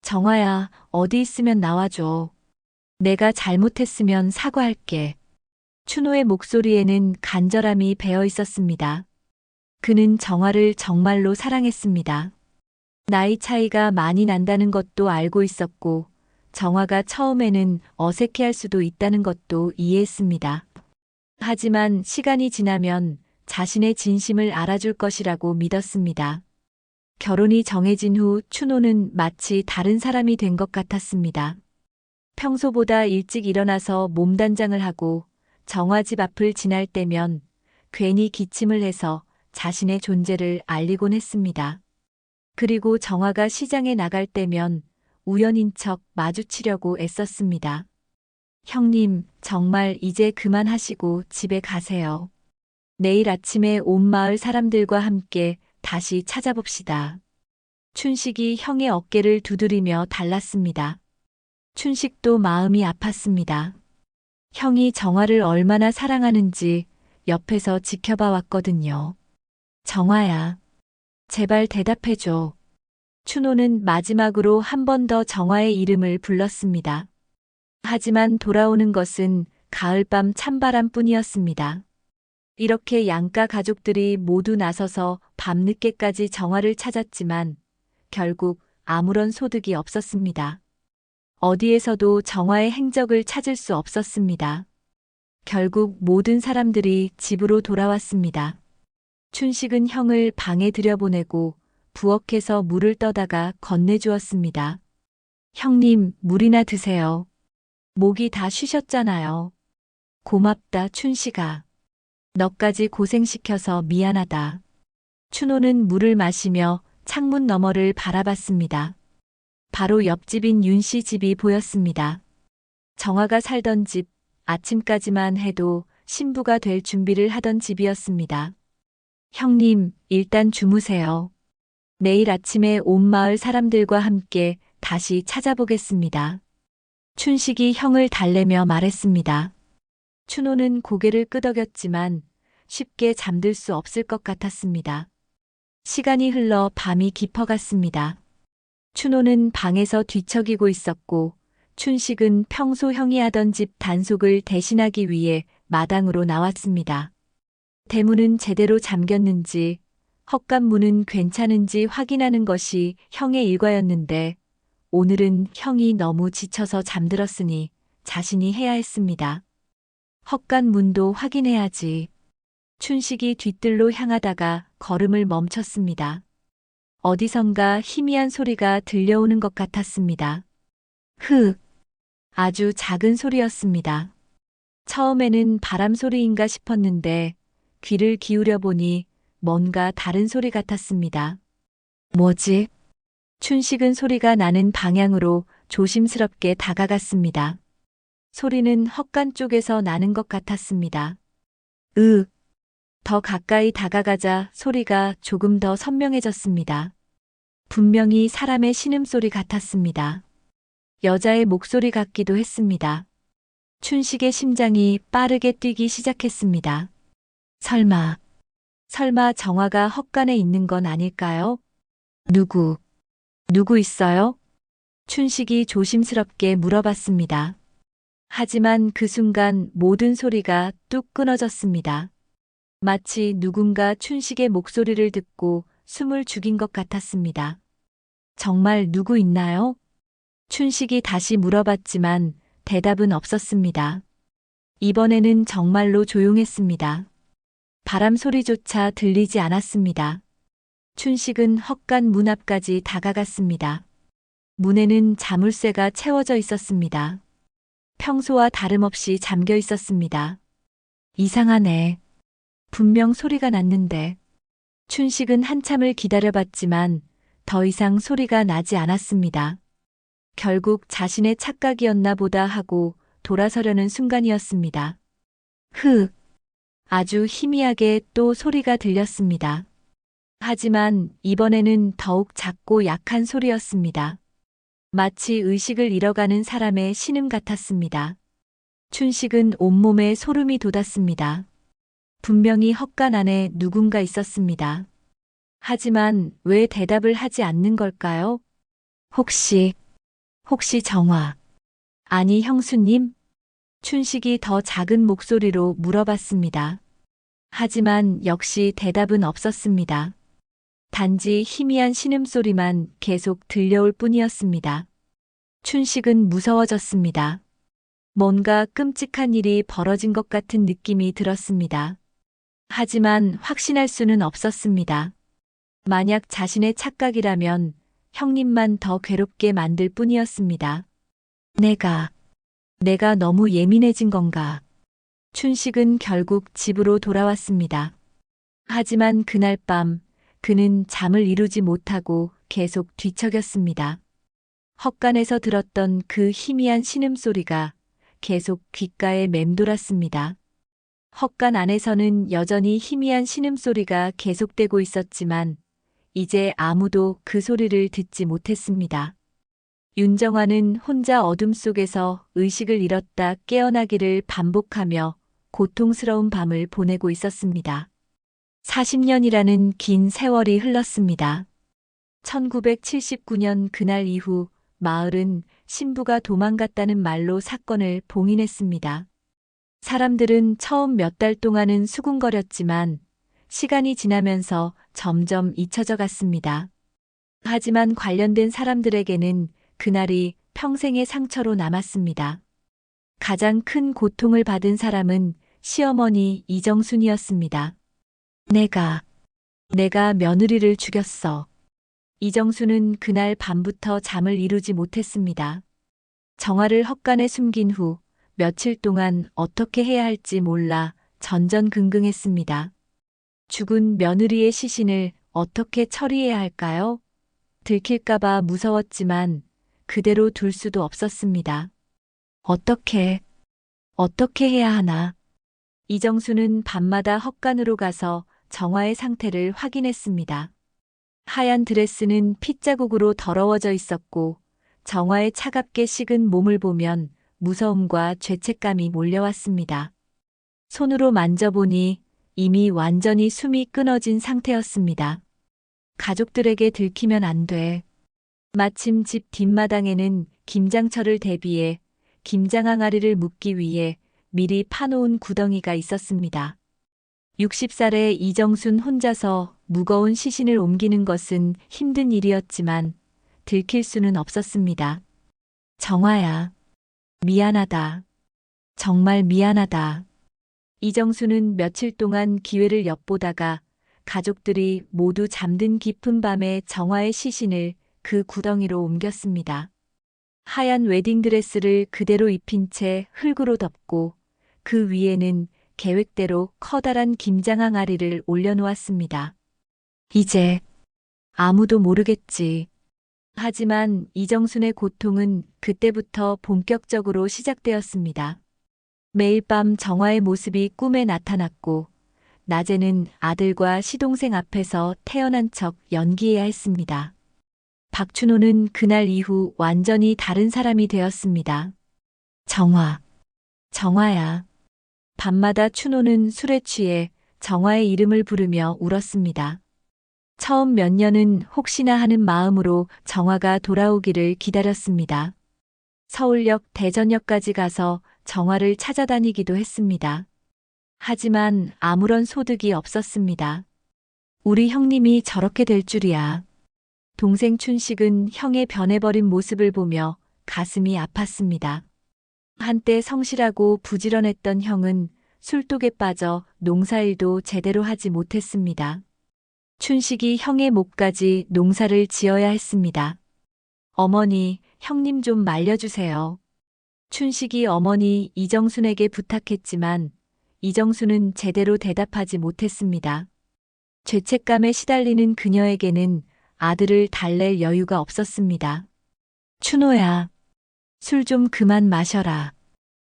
정화야, 어디 있으면 나와줘. 내가 잘못했으면 사과할게. 춘호의 목소리에는 간절함이 배어 있었습니다. 그는 정화를 정말로 사랑했습니다. 나이 차이가 많이 난다는 것도 알고 있었고, 정화가 처음에는 어색해할 수도 있다는 것도 이해했습니다. 하지만 시간이 지나면 자신의 진심을 알아줄 것이라고 믿었습니다. 결혼이 정해진 후 춘호는 마치 다른 사람이 된 것 같았습니다. 평소보다 일찍 일어나서 몸단장을 하고 정화 집 앞을 지날 때면 괜히 기침을 해서 자신의 존재를 알리곤 했습니다. 그리고 정화가 시장에 나갈 때면 우연인 척 마주치려고 애썼습니다. 형님, 정말 이제 그만하시고 집에 가세요. 내일 아침에 온 마을 사람들과 함께 다시 찾아봅시다. 춘식이 형의 어깨를 두드리며 달랐습니다. 춘식도 마음이 아팠습니다. 형이 정화를 얼마나 사랑하는지 옆에서 지켜봐 왔거든요. 정화야, 제발 대답해줘. 춘호는 마지막으로 한 번 더 정화의 이름을 불렀습니다. 하지만 돌아오는 것은 가을밤 찬바람뿐이었습니다. 이렇게 양가 가족들이 모두 나서서 밤늦게까지 정화를 찾았지만 결국 아무런 소득이 없었습니다. 어디에서도 정화의 행적을 찾을 수 없었습니다. 결국 모든 사람들이 집으로 돌아왔습니다. 춘식은 형을 방에 들여보내고 부엌에서 물을 떠다가 건네주었습니다. 형님, 물이나 드세요. 목이 다 쉬셨잖아요. 고맙다, 춘식아. 너까지 고생시켜서 미안하다. 춘호는 물을 마시며 창문 너머를 바라봤습니다. 바로 옆집인 윤 씨 집이 보였습니다. 정화가 살던 집, 아침까지만 해도 신부가 될 준비를 하던 집이었습니다. 형님, 일단 주무세요. 내일 아침에 온 마을 사람들과 함께 다시 찾아보겠습니다. 춘식이 형을 달래며 말했습니다. 춘호는 고개를 끄덕였지만 쉽게 잠들 수 없을 것 같았습니다. 시간이 흘러 밤이 깊어갔습니다. 춘호는 방에서 뒤척이고 있었고 춘식은 평소 형이 하던 집 단속을 대신하기 위해 마당으로 나왔습니다. 대문은 제대로 잠겼는지 헛간문은 괜찮은지 확인하는 것이 형의 일과였는데 오늘은 형이 너무 지쳐서 잠들었으니 자신이 해야 했습니다. 헛간문도 확인해야지. 춘식이 뒤뜰로 향하다가 걸음을 멈췄습니다. 어디선가 희미한 소리가 들려오는 것 같았습니다. 아주 작은 소리였습니다. 처음에는 바람 소리인가 싶었는데 귀를 기울여 보니 뭔가 다른 소리 같았습니다. 뭐지? 춘식은 소리가 나는 방향으로 조심스럽게 다가갔습니다. 소리는 헛간 쪽에서 나는 것 같았습니다. 더 가까이 다가가자 소리가 조금 더 선명해졌습니다. 분명히 사람의 신음소리 같았습니다. 여자의 목소리 같기도 했습니다. 춘식의 심장이 빠르게 뛰기 시작했습니다. 설마 정화가 헛간에 있는 건 아닐까요? 누구 있어요? 춘식이 조심스럽게 물어봤습니다. 하지만 그 순간 모든 소리가 뚝 끊어졌습니다. 마치 누군가 춘식의 목소리를 듣고 숨을 죽인 것 같았습니다. 정말 누구 있나요? 춘식이 다시 물어봤지만 대답은 없었습니다. 이번에는 정말로 조용했습니다. 바람 소리조차 들리지 않았습니다. 춘식은 헛간 문 앞까지 다가갔습니다. 문에는 자물쇠가 채워져 있었습니다. 평소와 다름없이 잠겨 있었습니다. 이상하네. 분명 소리가 났는데. 춘식은 한참을 기다려봤지만 더 이상 소리가 나지 않았습니다. 결국 자신의 착각이었나 보다 하고 돌아서려는 순간이었습니다. 아주 희미하게 또 소리가 들렸습니다. 하지만 이번에는 더욱 작고 약한 소리였습니다. 마치 의식을 잃어가는 사람의 신음 같았습니다. 춘식은 온몸에 소름이 돋았습니다. 분명히 헛간 안에 누군가 있었습니다. 하지만 왜 대답을 하지 않는 걸까요? 혹시 정화, 아니 형수님? 춘식이 더 작은 목소리로 물어봤습니다. 하지만 역시 대답은 없었습니다. 단지 희미한 신음소리만 계속 들려올 뿐이었습니다. 춘식은 무서워졌습니다. 뭔가 끔찍한 일이 벌어진 것 같은 느낌이 들었습니다. 하지만 확신할 수는 없었습니다. 만약 자신의 착각이라면 형님만 더 괴롭게 만들 뿐이었습니다. 내가 너무 예민해진 건가? 춘식은 결국 집으로 돌아왔습니다. 하지만 그날 밤 그는 잠을 이루지 못하고 계속 뒤척였습니다. 헛간에서 들었던 그 희미한 신음소리가 계속 귓가에 맴돌았습니다. 헛간 안에서는 여전히 희미한 신음소리가 계속되고 있었지만 이제 아무도 그 소리를 듣지 못했습니다. 윤정화는 혼자 어둠 속에서 의식을 잃었다 깨어나기를 반복하며 고통스러운 밤을 보내고 있었습니다. 40년이라는 긴 세월이 흘렀습니다. 1979년 그날 이후 마을은 신부가 도망갔다는 말로 사건을 봉인했습니다. 사람들은 처음 몇 달 동안은 수군거렸지만 시간이 지나면서 점점 잊혀져 갔습니다. 하지만 관련된 사람들에게는 그날이 평생의 상처로 남았습니다. 가장 큰 고통을 받은 사람은 시어머니 이정순이었습니다. 내가 며느리를 죽였어. 이정수는 그날 밤부터 잠을 이루지 못했습니다. 정화를 헛간에 숨긴 후 며칠 동안 어떻게 해야 할지 몰라 전전긍긍했습니다. 죽은 며느리의 시신을 어떻게 처리해야 할까요? 들킬까봐 무서웠지만 그대로 둘 수도 없었습니다. 어떻게 해야 하나? 이정수는 밤마다 헛간으로 가서 정화의 상태를 확인했습니다. 하얀 드레스는 핏자국으로 더러워져 있었고 정화의 차갑게 식은 몸을 보면 무서움과 죄책감이 몰려왔습니다. 손으로 만져보니 이미 완전히 숨이 끊어진 상태였습니다. 가족들에게 들키면 안 돼. 마침 집 뒷마당에는 김장철을 대비해 김장 항아리를 묻기 위해 미리 파놓은 구덩이가 있었습니다. 60살의 이정순 혼자서 무거운 시신을 옮기는 것은 힘든 일이었지만 들킬 수는 없었습니다. 정화야, 미안하다. 정말 미안하다. 이정수는 며칠 동안 기회를 엿보다가 가족들이 모두 잠든 깊은 밤에 정화의 시신을 그 구덩이로 옮겼습니다. 하얀 웨딩드레스를 그대로 입힌 채 흙으로 덮고 그 위에는 계획대로 커다란 김장 항아리를 올려놓았습니다. 이제 아무도 모르겠지. 하지만 이정순의 고통은 그때부터 본격적으로 시작되었습니다. 매일 밤 정화의 모습이 꿈에 나타났고 낮에는 아들과 시동생 앞에서 태어난 척 연기해야 했습니다. 박춘호는 그날 이후 완전히 다른 사람이 되었습니다. 정화야. 밤마다 춘호는 술에 취해 정화의 이름을 부르며 울었습니다. 처음 몇 년은 혹시나 하는 마음으로 정화가 돌아오기를 기다렸습니다. 서울역 대전역까지 가서 정화를 찾아다니기도 했습니다. 하지만 아무런 소득이 없었습니다. 우리 형님이 저렇게 될 줄이야. 동생 춘식은 형의 변해버린 모습을 보며 가슴이 아팠습니다. 한때 성실하고 부지런했던 형은 술독에 빠져 농사일도 제대로 하지 못했습니다. 춘식이 형의 몫까지 농사를 지어야 했습니다. 어머니, 형님 좀 말려주세요. 춘식이 어머니 이정순에게 부탁했지만 이정순은 제대로 대답하지 못했습니다. 죄책감에 시달리는 그녀에게는 아들을 달랠 여유가 없었습니다. 춘호야, 술 좀 그만 마셔라.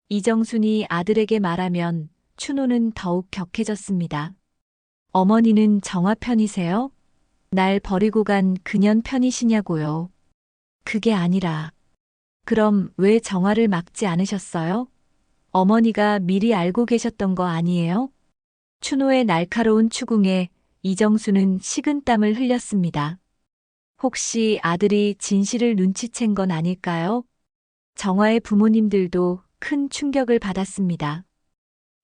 이정순이 아들에게 말하면 춘호는 더욱 격해졌습니다. 어머니는 정화 편이세요? 날 버리고 간 그년 편이시냐고요. 그게 아니라. 그럼 왜 정화를 막지 않으셨어요? 어머니가 미리 알고 계셨던 거 아니에요? 춘호의 날카로운 추궁에 이정수는 식은땀을 흘렸습니다. 혹시 아들이 진실을 눈치챈 건 아닐까요? 정화의 부모님들도 큰 충격을 받았습니다.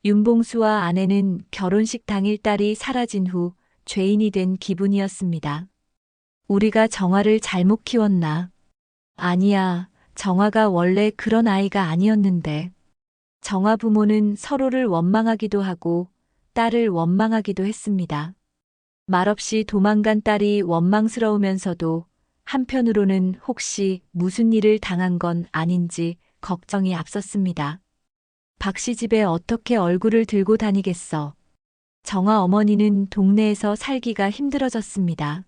윤봉수와 아내는 결혼식 당일 딸이 사라진 후 죄인이 된 기분이었습니다. 우리가 정화를 잘못 키웠나? 아니야, 정화가 원래 그런 아이가 아니었는데. 정화 부모는 서로를 원망하기도 하고 딸을 원망하기도 했습니다. 말없이 도망간 딸이 원망스러우면서도 한편으로는 혹시 무슨 일을 당한 건 아닌지 걱정이 앞섰습니다. 박씨 집에 어떻게 얼굴을 들고 다니겠어. 정화 어머니는 동네에서 살기가 힘들어졌습니다.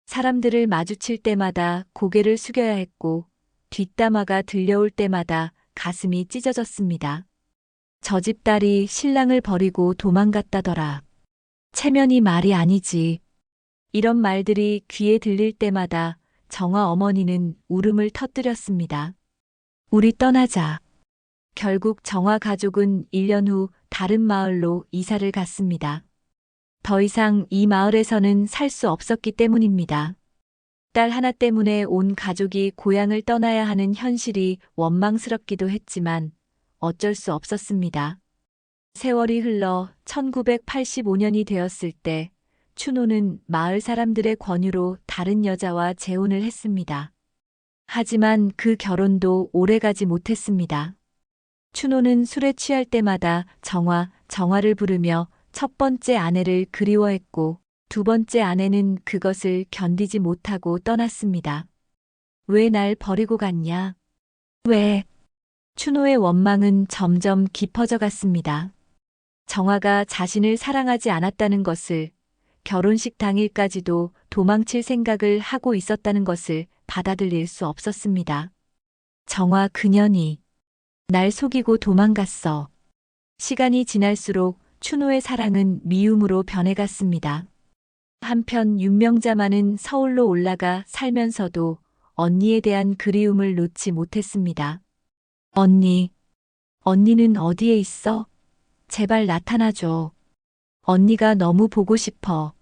사람들을 마주칠 때마다 고개를 숙여야 했고 뒷담화가 들려올 때마다 가슴이 찢어졌습니다. 저 집 딸이 신랑을 버리고 도망갔다더라. 체면이 말이 아니지. 이런 말들이 귀에 들릴 때마다 정화 어머니는 울음을 터뜨렸습니다. 우리 떠나자. 결국 정화 가족은 1년 후 다른 마을로 이사를 갔습니다. 더 이상 이 마을에서는 살 수 없었기 때문입니다. 딸 하나 때문에 온 가족이 고향을 떠나야 하는 현실이 원망스럽기도 했지만 어쩔 수 없었습니다. 세월이 흘러 1985년이 되었을 때 춘호는 마을 사람들의 권유로 다른 여자와 재혼을 했습니다. 하지만 그 결혼도 오래가지 못했습니다. 춘호는 술에 취할 때마다 정화를 부르며 첫 번째 아내를 그리워했고 두 번째 아내는 그것을 견디지 못하고 떠났습니다. 왜 날 버리고 갔냐? 왜? 춘호의 원망은 점점 깊어져 갔습니다. 정화가 자신을 사랑하지 않았다는 것을, 결혼식 당일까지도 도망칠 생각을 하고 있었다는 것을 받아들일 수 없었습니다. 정화 그년이 날 속이고 도망갔어. 시간이 지날수록 춘호의 사랑은 미움으로 변해갔습니다. 한편 윤명자만은 서울로 올라가 살면서도 언니에 대한 그리움을 놓지 못했습니다. 언니는 어디에 있어? 제발 나타나줘. 언니가 너무 보고 싶어.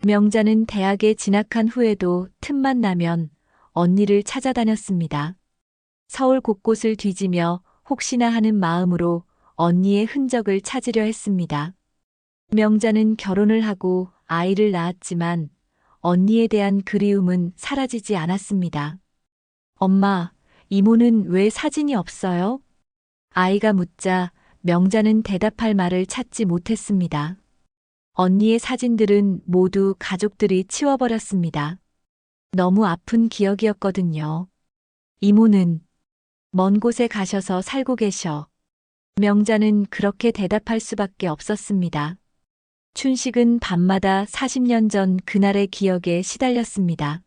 명자는 대학에 진학한 후에도 틈만 나면 언니를 찾아다녔습니다. 서울 곳곳을 뒤지며 혹시나 하는 마음으로 언니의 흔적을 찾으려 했습니다. 명자는 결혼을 하고 아이를 낳았지만 언니에 대한 그리움은 사라지지 않았습니다. 엄마, 이모는 왜 사진이 없어요? 아이가 묻자 명자는 대답할 말을 찾지 못했습니다. 언니의 사진들은 모두 가족들이 치워버렸습니다. 너무 아픈 기억이었거든요. 이모는 먼 곳에 가셔서 살고 계셔. 명자는 그렇게 대답할 수밖에 없었습니다. 춘식은 밤마다 40년 전 그날의 기억에 시달렸습니다.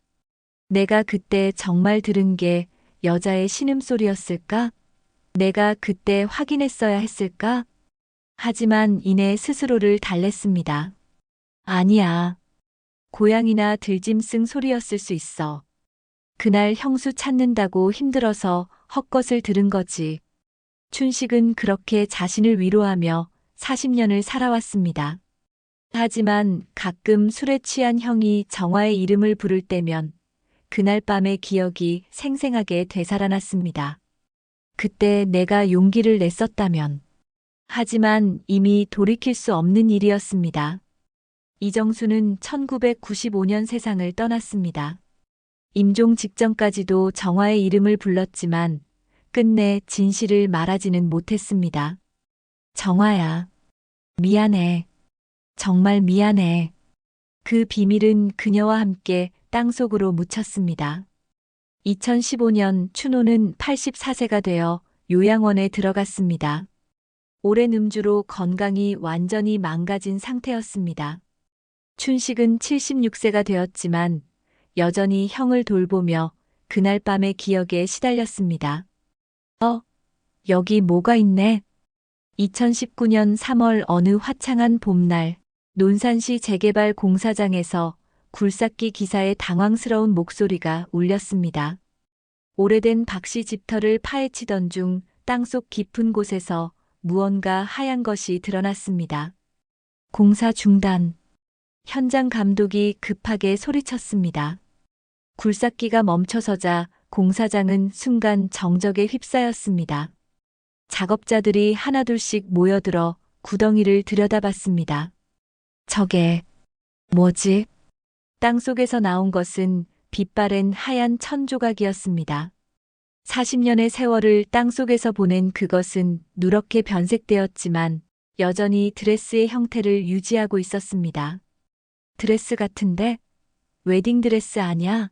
내가 그때 정말 들은 게 여자의 신음소리였을까? 내가 그때 확인했어야 했을까? 하지만 이내 스스로를 달랬습니다. 아니야. 고양이나 들짐승 소리였을 수 있어. 그날 형수 찾는다고 힘들어서 헛것을 들은 거지. 춘식은 그렇게 자신을 위로하며 40년을 살아왔습니다. 하지만 가끔 술에 취한 형이 정화의 이름을 부를 때면 그날 밤의 기억이 생생하게 되살아났습니다. 그때 내가 용기를 냈었다면. 하지만 이미 돌이킬 수 없는 일이었습니다. 이정수는 1995년 세상을 떠났습니다. 임종 직전까지도 정화의 이름을 불렀지만 끝내 진실을 말하지는 못했습니다. 정화야, 미안해. 정말 미안해. 그 비밀은 그녀와 함께 땅속으로 묻혔습니다. 2015년 춘호는 84세가 되어 요양원에 들어갔습니다. 오랜 음주로 건강이 완전히 망가진 상태였습니다. 춘식은 76세가 되었지만 여전히 형을 돌보며 그날 밤의 기억에 시달렸습니다. 여기 뭐가 있네? 2019년 3월 어느 화창한 봄날, 논산시 재개발 공사장에서 굴삭기 기사의 당황스러운 목소리가 울렸습니다. 오래된 박씨 집터를 파헤치던 중 땅속 깊은 곳에서 무언가 하얀 것이 드러났습니다. 공사 중단. 현장 감독이 급하게 소리쳤습니다. 굴삭기가 멈춰서자 공사장은 순간 정적에 휩싸였습니다. 작업자들이 하나둘씩 모여들어 구덩이를 들여다봤습니다. 저게 뭐지? 땅속에서 나온 것은 빛바랜 하얀 천 조각이었습니다. 40년의 세월을 땅속에서 보낸 그것은 누렇게 변색되었지만 여전히 드레스의 형태를 유지하고 있었습니다. 드레스 같은데? 웨딩드레스 아냐?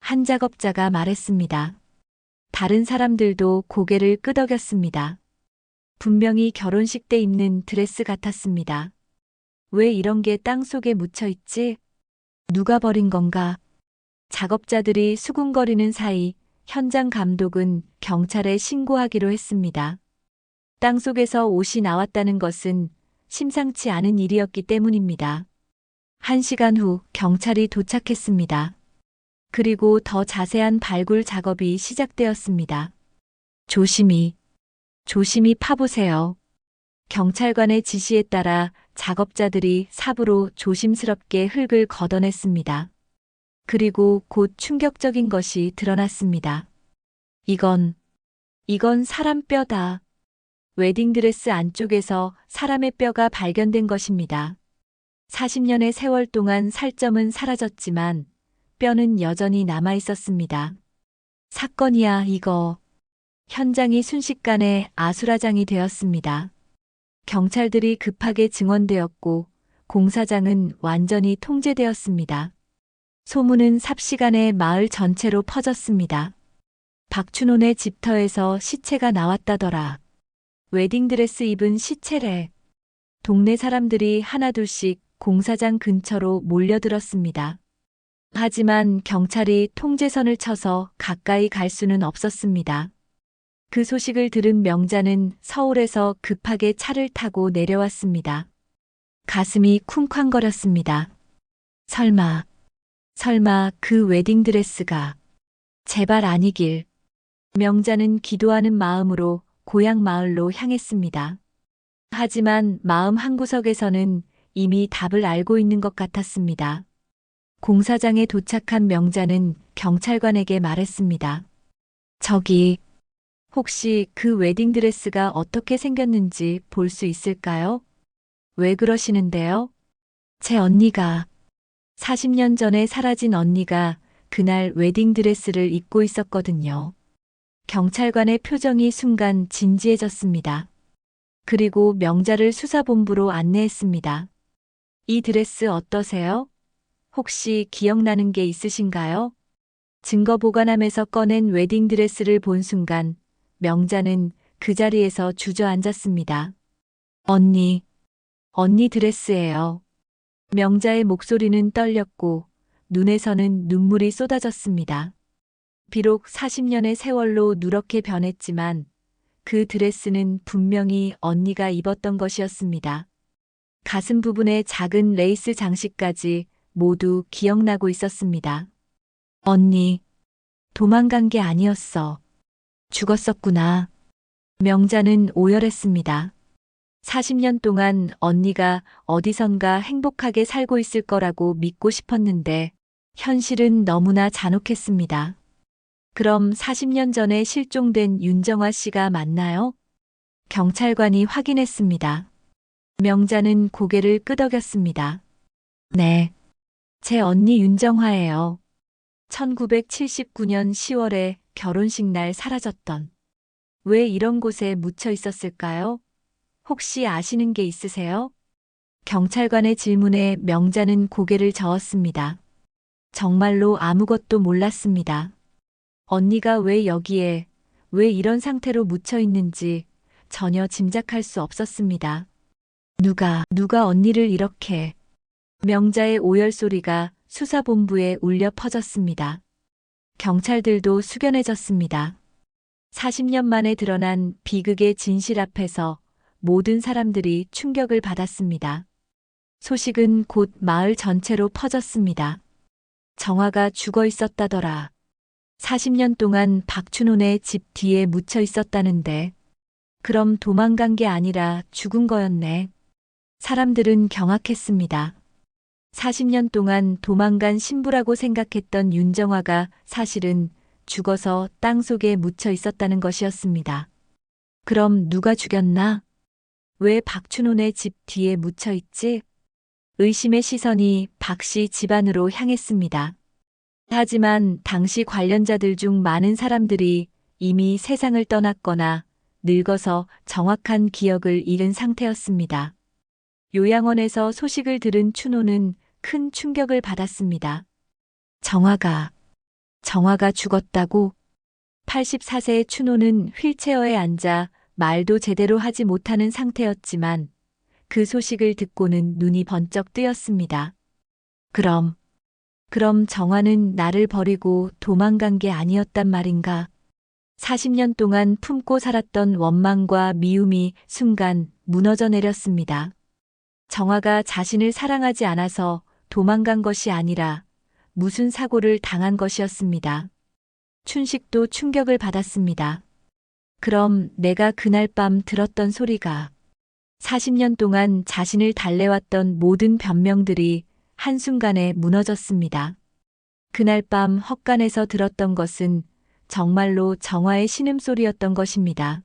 한 작업자가 말했습니다. 다른 사람들도 고개를 끄덕였습니다. 분명히 결혼식 때 입는 드레스 같았습니다. 왜 이런 게 땅속에 묻혀 있지? 누가 버린 건가? 작업자들이 수군거리는 사이 현장 감독은 경찰에 신고하기로 했습니다. 땅속에서 옷이 나왔다는 것은 심상치 않은 일이었기 때문입니다. 1시간 후 경찰이 도착했습니다. 그리고 더 자세한 발굴 작업이 시작되었습니다. 조심히 파보세요. 경찰관의 지시에 따라 작업자들이 삽으로 조심스럽게 흙을 걷어냈습니다. 그리고 곧 충격적인 것이 드러났습니다. 이건 사람 뼈다. 웨딩드레스 안쪽에서 사람의 뼈가 발견된 것입니다. 40년의 세월 동안 살점은 사라졌지만 뼈는 여전히 남아 있었습니다. 사건이야, 이거. 현장이 순식간에 아수라장이 되었습니다. 경찰들이 급하게 증원되었고 공사장은 완전히 통제되었습니다. 소문은 삽시간에 마을 전체로 퍼졌습니다. 박춘혼의 집터에서 시체가 나왔다더라. 웨딩드레스 입은 시체래. 동네 사람들이 하나둘씩 공사장 근처로 몰려들었습니다. 하지만 경찰이 통제선을 쳐서 가까이 갈 수는 없었습니다. 그 소식을 들은 명자는 서울에서 급하게 차를 타고 내려왔습니다. 가슴이 쿵쾅거렸습니다. 설마 그 웨딩드레스가 제발 아니길. 명자는 기도하는 마음으로 고향 마을로 향했습니다. 하지만 마음 한구석에서는 이미 답을 알고 있는 것 같았습니다. 공사장에 도착한 명자는 경찰관에게 말했습니다. 저기, 혹시 그 웨딩드레스가 어떻게 생겼는지 볼 수 있을까요? 왜 그러시는데요? 제 언니가, 40년 전에 사라진 언니가 그날 웨딩드레스를 입고 있었거든요. 경찰관의 표정이 순간 진지해졌습니다. 그리고 명자를 수사본부로 안내했습니다. 이 드레스 어떠세요? 혹시 기억나는 게 있으신가요? 증거 보관함에서 꺼낸 웨딩드레스를 본 순간 명자는 그 자리에서 주저앉았습니다. 언니 드레스예요. 명자의 목소리는 떨렸고 눈에서는 눈물이 쏟아졌습니다. 비록 40년의 세월로 누렇게 변했지만 그 드레스는 분명히 언니가 입었던 것이었습니다. 가슴 부분에 작은 레이스 장식까지 모두 기억나고 있었습니다. 언니, 도망간 게 아니었어. 죽었었구나. 명자는 오열했습니다. 40년 동안 언니가 어디선가 행복하게 살고 있을 거라고 믿고 싶었는데 현실은 너무나 잔혹했습니다. 그럼 40년 전에 실종된 윤정화 씨가 맞나요? 경찰관이 확인했습니다. 명자는 고개를 끄덕였습니다. 네, 제 언니 윤정화예요. 1979년 10월에 결혼식 날 사라졌던. 왜 이런 곳에 묻혀 있었을까요? 혹시 아시는 게 있으세요? 경찰관의 질문에 명자는 고개를 저었습니다. 정말로 아무것도 몰랐습니다. 언니가 왜 여기에, 왜 이런 상태로 묻혀 있는지 전혀 짐작할 수 없었습니다. 누가 언니를 이렇게. 명자의 오열 소리가 수사본부에 울려 퍼졌습니다. 경찰들도 숙연해졌습니다. 40년 만에 드러난 비극의 진실 앞에서 모든 사람들이 충격을 받았습니다. 소식은 곧 마을 전체로 퍼졌습니다. 정화가 죽어 있었다더라. 40년 동안 박춘혼의 집 뒤에 묻혀 있었다는데, 그럼 도망간 게 아니라 죽은 거였네. 사람들은 경악했습니다. 40년 동안 도망간 신부라고 생각했던 윤정화가 사실은 죽어서 땅 속에 묻혀 있었다는 것이었습니다. 그럼 누가 죽였나? 왜 박춘혼의 집 뒤에 묻혀 있지? 의심의 시선이 박 씨 집안으로 향했습니다. 하지만 당시 관련자들 중 많은 사람들이 이미 세상을 떠났거나 늙어서 정확한 기억을 잃은 상태였습니다. 요양원에서 소식을 들은 춘호는 큰 충격을 받았습니다. 정화가 죽었다고? 84세의 춘호는 휠체어에 앉아 말도 제대로 하지 못하는 상태였지만 그 소식을 듣고는 눈이 번쩍 뜨였습니다. 그럼 정화는 나를 버리고 도망간 게 아니었단 말인가? 40년 동안 품고 살았던 원망과 미움이 순간 무너져 내렸습니다. 정화가 자신을 사랑하지 않아서 도망간 것이 아니라 무슨 사고를 당한 것이었습니다. 춘식도 충격을 받았습니다. 그럼 내가 그날 밤 들었던 소리가 40년 동안 자신을 달래왔던 모든 변명들이 한순간에 무너졌습니다. 그날 밤 헛간에서 들었던 것은 정말로 정화의 신음소리였던 것입니다.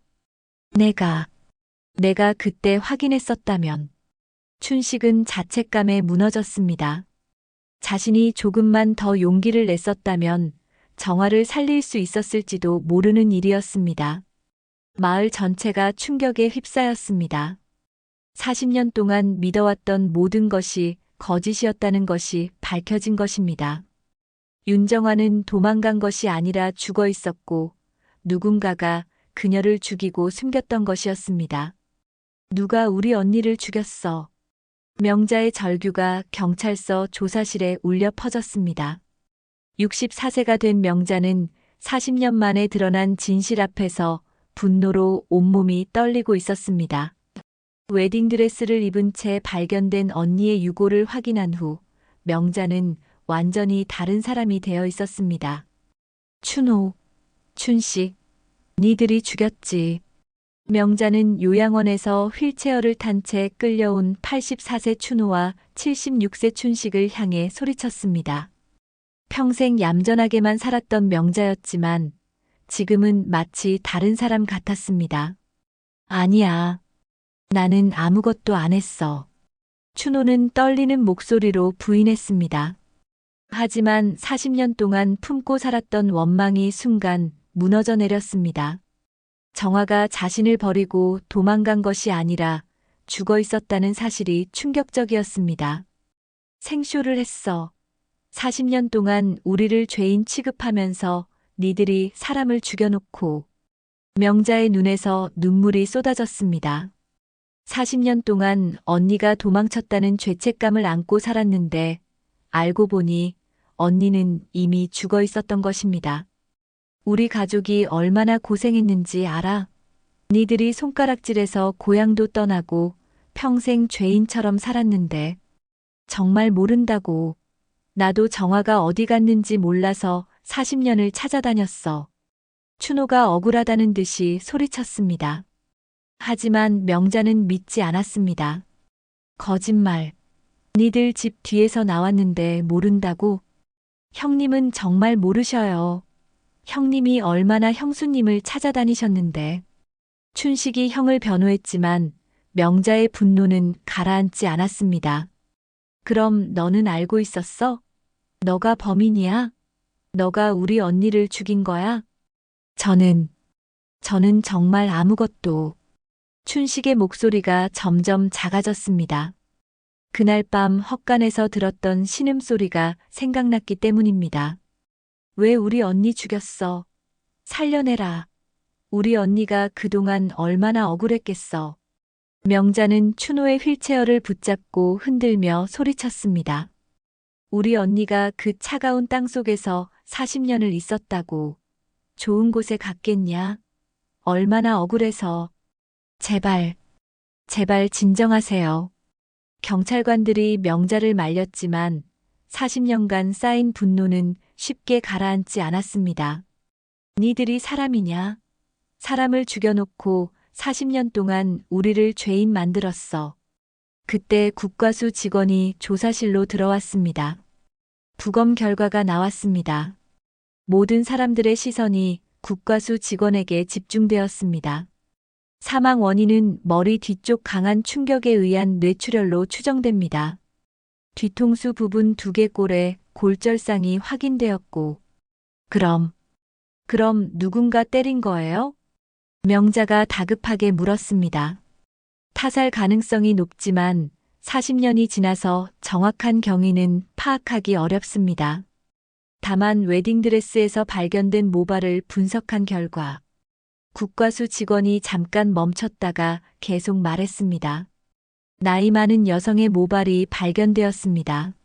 내가 그때 확인했었다면. 춘식은 자책감에 무너졌습니다. 자신이 조금만 더 용기를 냈었다면 정화를 살릴 수 있었을지도 모르는 일이었습니다. 마을 전체가 충격에 휩싸였습니다. 40년 동안 믿어왔던 모든 것이 거짓이었다는 것이 밝혀진 것입니다. 윤정화는 도망간 것이 아니라 죽어 있었고 누군가가 그녀를 죽이고 숨겼던 것이었습니다. 누가 우리 언니를 죽였어? 명자의 절규가 경찰서 조사실에 울려 퍼졌습니다. 64세가 된 명자는 40년 만에 드러난 진실 앞에서 분노로 온몸이 떨리고 있었습니다. 웨딩드레스를 입은 채 발견된 언니의 유골을 확인한 후 명자는 완전히 다른 사람이 되어 있었습니다. 춘호, 춘식, 니들이 죽였지. 명자는 요양원에서 휠체어를 탄 채 끌려온 84세 춘호와 76세 춘식을 향해 소리쳤습니다. 평생 얌전하게만 살았던 명자였지만 지금은 마치 다른 사람 같았습니다. 아니야. 나는 아무것도 안 했어. 춘호는 떨리는 목소리로 부인했습니다. 하지만 40년 동안 품고 살았던 원망이 순간 무너져 내렸습니다. 정화가 자신을 버리고 도망간 것이 아니라 죽어 있었다는 사실이 충격적이었습니다. 생쇼를 했어. 40년 동안 우리를 죄인 취급하면서 니들이 사람을 죽여놓고. 명자의 눈에서 눈물이 쏟아졌습니다. 40년 동안 언니가 도망쳤다는 죄책감을 안고 살았는데 알고 보니 언니는 이미 죽어 있었던 것입니다. 우리 가족이 얼마나 고생했는지 알아? 니들이 손가락질해서 고향도 떠나고 평생 죄인처럼 살았는데 정말 모른다고. 나도 정화가 어디 갔는지 몰라서 40년을 찾아다녔어. 춘호가 억울하다는 듯이 소리쳤습니다. 하지만 명자는 믿지 않았습니다. 거짓말. 니들 집 뒤에서 나왔는데 모른다고? 형님은 정말 모르셔요. 형님이 얼마나 형수님을 찾아다니셨는데. 춘식이 형을 변호했지만 명자의 분노는 가라앉지 않았습니다. 그럼 너는 알고 있었어? 너가 범인이야? 너가 우리 언니를 죽인 거야? 저는 정말 아무것도. 춘식의 목소리가 점점 작아졌습니다. 그날 밤 헛간에서 들었던 신음소리가 생각났기 때문입니다. 왜 우리 언니 죽였어? 살려내라. 우리 언니가 그동안 얼마나 억울했겠어. 명자는 춘호의 휠체어를 붙잡고 흔들며 소리쳤습니다. 우리 언니가 그 차가운 땅 속에서 40년을 있었다고. 좋은 곳에 갔겠냐? 얼마나 억울해서. 제발 진정하세요. 경찰관들이 명자를 말렸지만 40년간 쌓인 분노는 쉽게 가라앉지 않았습니다. 니들이 사람이냐? 사람을 죽여놓고 40년 동안 우리를 죄인 만들었어. 그때 국과수 직원이 조사실로 들어왔습니다. 부검 결과가 나왔습니다. 모든 사람들의 시선이 국과수 직원에게 집중되었습니다. 사망 원인은 머리 뒤쪽 강한 충격에 의한 뇌출혈로 추정됩니다. 뒤통수 부분 두개골에 골절상이 확인되었고. 그럼 누군가 때린 거예요? 명자가 다급하게 물었습니다. 타살 가능성이 높지만 40년이 지나서 정확한 경위는 파악하기 어렵습니다. 다만 웨딩드레스에서 발견된 모발을 분석한 결과 국과수 직원이 잠깐 멈췄다가 계속 말했습니다. 나이 많은 여성의 모발이 발견되었습니다.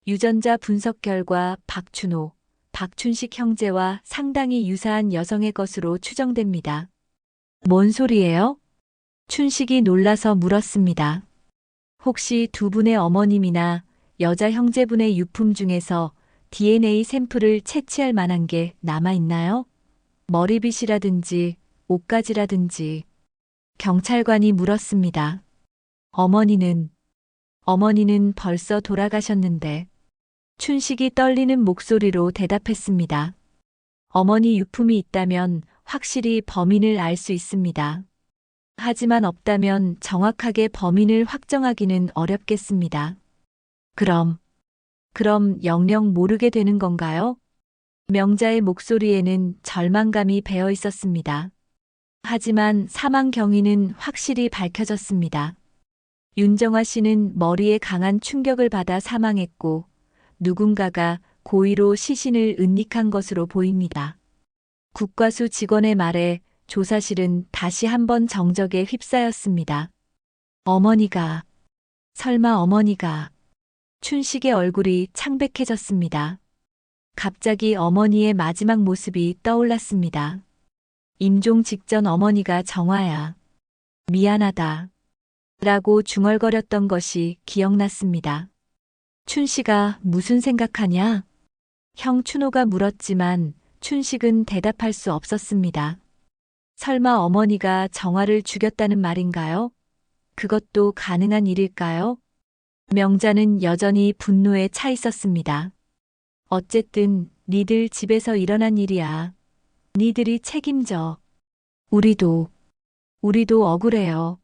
유전자 분석 결과 박춘호, 박춘식 형제와 상당히 유사한 여성의 것으로 추정됩니다. 뭔 소리예요? 춘식이 놀라서 물었습니다. 혹시 두 분의 어머님이나 여자 형제분의 유품 중에서 DNA 샘플을 채취할 만한 게 남아있나요? 머리빗이라든지 옷가지라든지. 경찰관이 물었습니다. 어머니는 벌써 돌아가셨는데. 춘식이 떨리는 목소리로 대답했습니다. 어머니 유품이 있다면 확실히 범인을 알 수 있습니다. 하지만 없다면 정확하게 범인을 확정하기는 어렵겠습니다. 그럼 영영 모르게 되는 건가요? 명자의 목소리에는 절망감이 배어 있었습니다. 하지만 사망 경위는 확실히 밝혀졌습니다. 윤정아 씨는 머리에 강한 충격을 받아 사망했고 누군가가 고의로 시신을 은닉한 것으로 보입니다. 국과수 직원의 말에 조사실은 다시 한번 정적에 휩싸였습니다. 어머니가, 설마 어머니가, 춘식의 얼굴이 창백해졌습니다. 갑자기 어머니의 마지막 모습이 떠올랐습니다. 임종 직전 어머니가 정화야, 미안하다 라고 중얼거렸던 것이 기억났습니다. 춘식아, 무슨 생각하냐? 형 춘호가 물었지만 춘식은 대답할 수 없었습니다. 설마 어머니가 정화를 죽였다는 말인가요? 그것도 가능한 일일까요? 명자는 여전히 분노에 차 있었습니다. 어쨌든 니들 집에서 일어난 일이야. 니들이 책임져. 우리도 억울해요.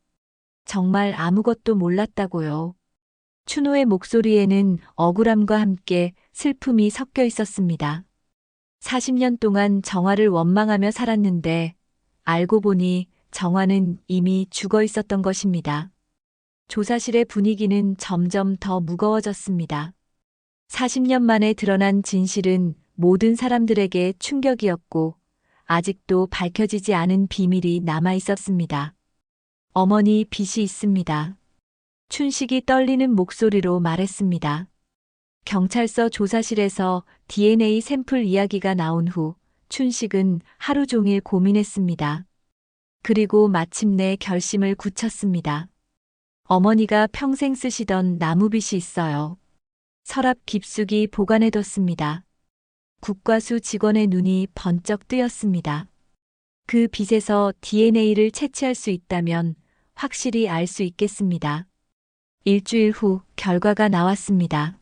정말 아무것도 몰랐다고요. 춘호의 목소리에는 억울함과 함께 슬픔이 섞여 있었습니다. 40년 동안 정화를 원망하며 살았는데 알고 보니 정화는 이미 죽어 있었던 것입니다. 조사실의 분위기는 점점 더 무거워졌습니다. 40년 만에 드러난 진실은 모든 사람들에게 충격이었고 아직도 밝혀지지 않은 비밀이 남아 있었습니다. 어머니 빚이 있습니다. 춘식이 떨리는 목소리로 말했습니다. 경찰서 조사실에서 DNA 샘플 이야기가 나온 후 춘식은 하루 종일 고민했습니다. 그리고 마침내 결심을 굳혔습니다. 어머니가 평생 쓰시던 나무빗이 있어요. 서랍 깊숙이 보관해뒀습니다. 국과수 직원의 눈이 번쩍 뜨였습니다. 그 빗에서 DNA를 채취할 수 있다면 확실히 알 수 있겠습니다. 일주일 후 결과가 나왔습니다.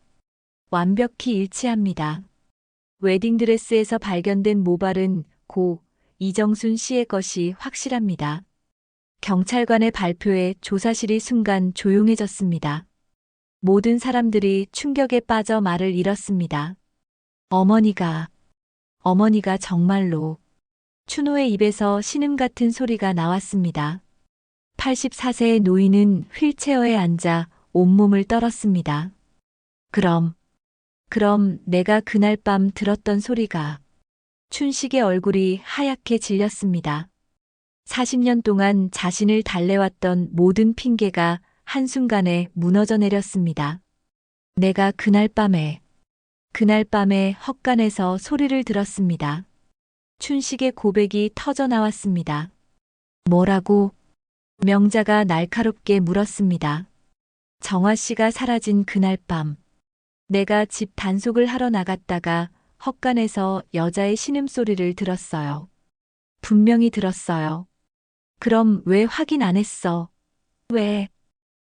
완벽히 일치합니다. 웨딩드레스에서 발견된 모발은 고 이정순 씨의 것이 확실합니다. 경찰관의 발표에 조사실이 순간 조용해졌습니다. 모든 사람들이 충격에 빠져 말을 잃었습니다. 어머니가 정말로. 춘호의 입에서 신음 같은 소리가 나왔습니다. 84세의 노인은 휠체어에 앉아 온몸을 떨었습니다. 그럼 내가 그날 밤 들었던 소리가. 춘식의 얼굴이 하얗게 질렸습니다. 40년 동안 자신을 달래왔던 모든 핑계가 한순간에 무너져 내렸습니다. 내가 그날 밤에 헛간에서 소리를 들었습니다. 춘식의 고백이 터져 나왔습니다. 뭐라고? 명자가 날카롭게 물었습니다. 정화 씨가 사라진 그날 밤, 내가 집 단속을 하러 나갔다가 헛간에서 여자의 신음소리를 들었어요. 분명히 들었어요. 그럼 왜 확인 안 했어? 왜?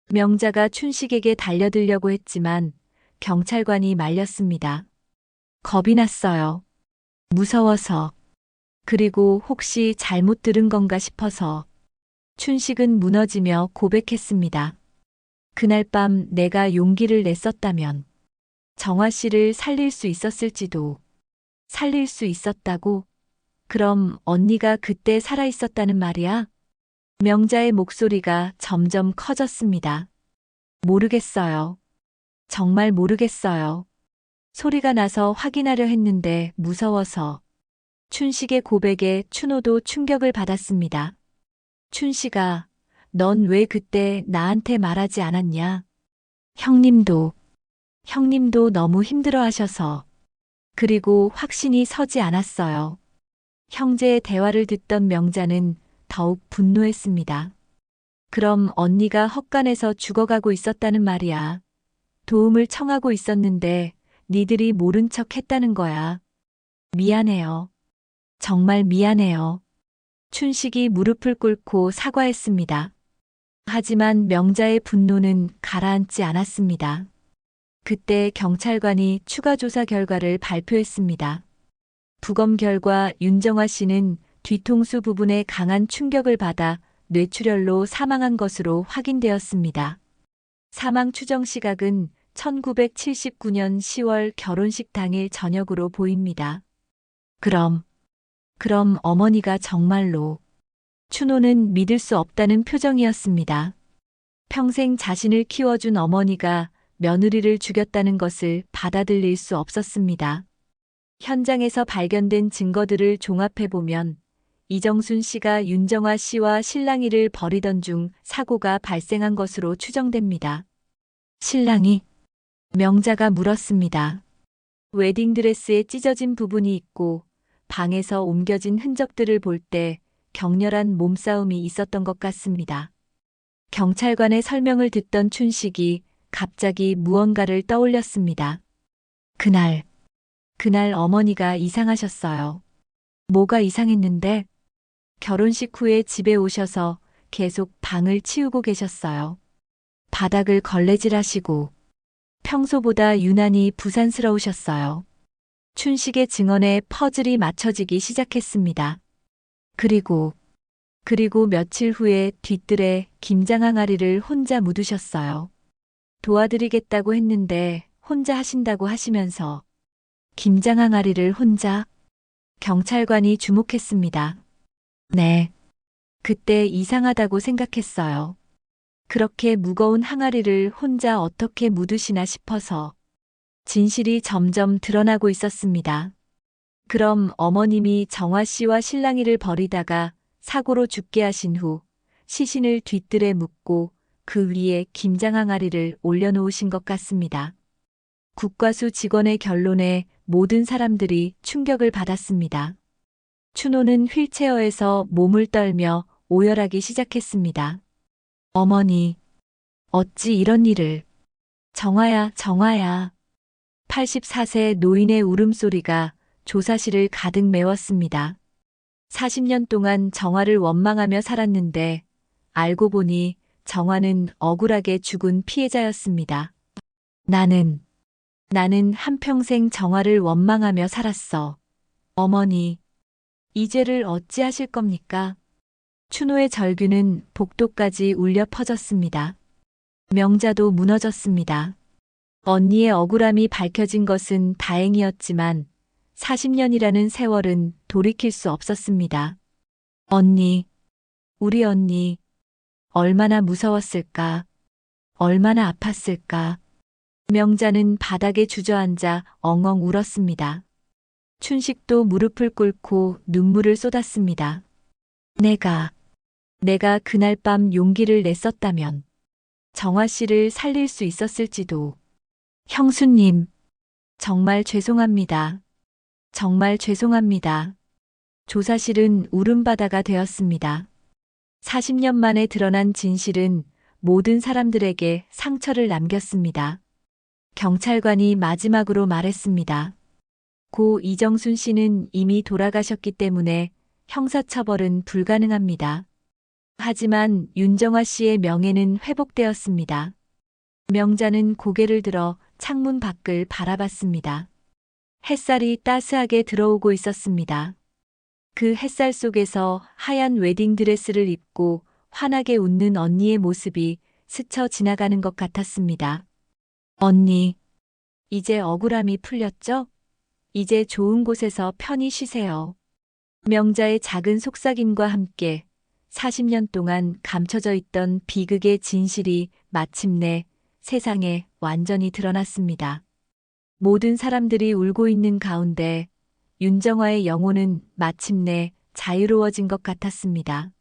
명자가 춘식에게 달려들려고 했지만 경찰관이 말렸습니다. 겁이 났어요. 무서워서. 그리고 혹시 잘못 들은 건가 싶어서. 춘식은 무너지며 고백했습니다. 그날 밤 내가 용기를 냈었다면 정화 씨를 살릴 수 있었을지도. 살릴 수 있었다고? 그럼 언니가 그때 살아있었다는 말이야? 명자의 목소리가 점점 커졌습니다. 모르겠어요. 정말 모르겠어요. 소리가 나서 확인하려 했는데 무서워서. 춘식의 고백에 춘호도 충격을 받았습니다. 춘식아, 넌 왜 그때 나한테 말하지 않았냐? 형님도 너무 힘들어 하셔서. 그리고 확신이 서지 않았어요. 형제의 대화를 듣던 명자는 더욱 분노했습니다. 그럼 언니가 헛간에서 죽어가고 있었다는 말이야. 도움을 청하고 있었는데 니들이 모른 척 했다는 거야. 미안해요. 정말 미안해요. 춘식이 무릎을 꿇고 사과했습니다. 하지만 명자의 분노는 가라앉지 않았습니다. 그때 경찰관이 추가 조사 결과를 발표했습니다. 부검 결과 윤정화 씨는 뒤통수 부분에 강한 충격을 받아 뇌출혈로 사망한 것으로 확인되었습니다. 사망 추정 시각은 1979년 10월 결혼식 당일 저녁으로 보입니다. 그럼 어머니가 정말로. 춘호는 믿을 수 없다는 표정이었습니다. 평생 자신을 키워준 어머니가 며느리를 죽였다는 것을 받아들일 수 없었습니다. 현장에서 발견된 증거들을 종합해보면 이정순 씨가 윤정아 씨와 실랑이를 벌이던 중 사고가 발생한 것으로 추정됩니다. 실랑이? 명자가 물었습니다. 웨딩드레스에 찢어진 부분이 있고 방에서 옮겨진 흔적들을 볼 때 격렬한 몸싸움이 있었던 것 같습니다. 경찰관의 설명을 듣던 춘식이 갑자기 무언가를 떠올렸습니다. 그날 어머니가 이상하셨어요. 뭐가 이상했는데? 결혼식 후에 집에 오셔서 계속 방을 치우고 계셨어요. 바닥을 걸레질하시고 평소보다 유난히 부산스러우셨어요. 춘식의 증언에 퍼즐이 맞춰지기 시작했습니다. 그리고 며칠 후에 뒤뜰에 김장 항아리를 혼자 묻으셨어요. 도와드리겠다고 했는데 혼자 하신다고 하시면서 김장 항아리를 혼자? 경찰관이 주목했습니다. 네. 그때 이상하다고 생각했어요. 그렇게 무거운 항아리를 혼자 어떻게 묻으시나 싶어서 진실이 점점 드러나고 있었습니다. 그럼 어머님이 정화 씨와 실랑이를 벌이다가 사고로 죽게 하신 후 시신을 뒤뜰에 묻고 그 위에 김장 항아리를 올려놓으신 것 같습니다. 국과수 직원의 결론에 모든 사람들이 충격을 받았습니다. 춘호는 휠체어에서 몸을 떨며 오열하기 시작했습니다. 어머니, 어찌 이런 일을. 정화야, 정화야. 84세 노인의 울음소리가 조사실을 가득 메웠습니다. 40년 동안 정화를 원망하며 살았는데 알고 보니 정화는 억울하게 죽은 피해자였습니다. 나는 한평생 정화를 원망하며 살았어. 어머니, 이 죄를 어찌하실 겁니까? 춘호의 절규는 복도까지 울려 퍼졌습니다. 명자도 무너졌습니다. 언니의 억울함이 밝혀진 것은 다행이었지만 40년이라는 세월은 돌이킬 수 없었습니다. 언니, 우리 언니, 얼마나 무서웠을까? 얼마나 아팠을까? 명자는 바닥에 주저앉아 엉엉 울었습니다. 춘식도 무릎을 꿇고 눈물을 쏟았습니다. 내가 그날 밤 용기를 냈었다면 정화 씨를 살릴 수 있었을지도. 형수님, 정말 죄송합니다. 정말 죄송합니다. 조사실은 울음바다가 되었습니다. 40년 만에 드러난 진실은 모든 사람들에게 상처를 남겼습니다. 경찰관이 마지막으로 말했습니다. 고 이정순 씨는 이미 돌아가셨기 때문에 형사처벌은 불가능합니다. 하지만 윤정아 씨의 명예는 회복되었습니다. 명자는 고개를 들어 창문 밖을 바라봤습니다. 햇살이 따스하게 들어오고 있었습니다. 그 햇살 속에서 하얀 웨딩드레스를 입고 환하게 웃는 언니의 모습이 스쳐 지나가는 것 같았습니다. 언니, 이제 억울함이 풀렸죠? 이제 좋은 곳에서 편히 쉬세요. 명자의 작은 속삭임과 함께 40년 동안 감춰져 있던 비극의 진실이 마침내 세상에 완전히 드러났습니다. 모든 사람들이 울고 있는 가운데 윤정화의 영혼은 마침내 자유로워진 것 같았습니다.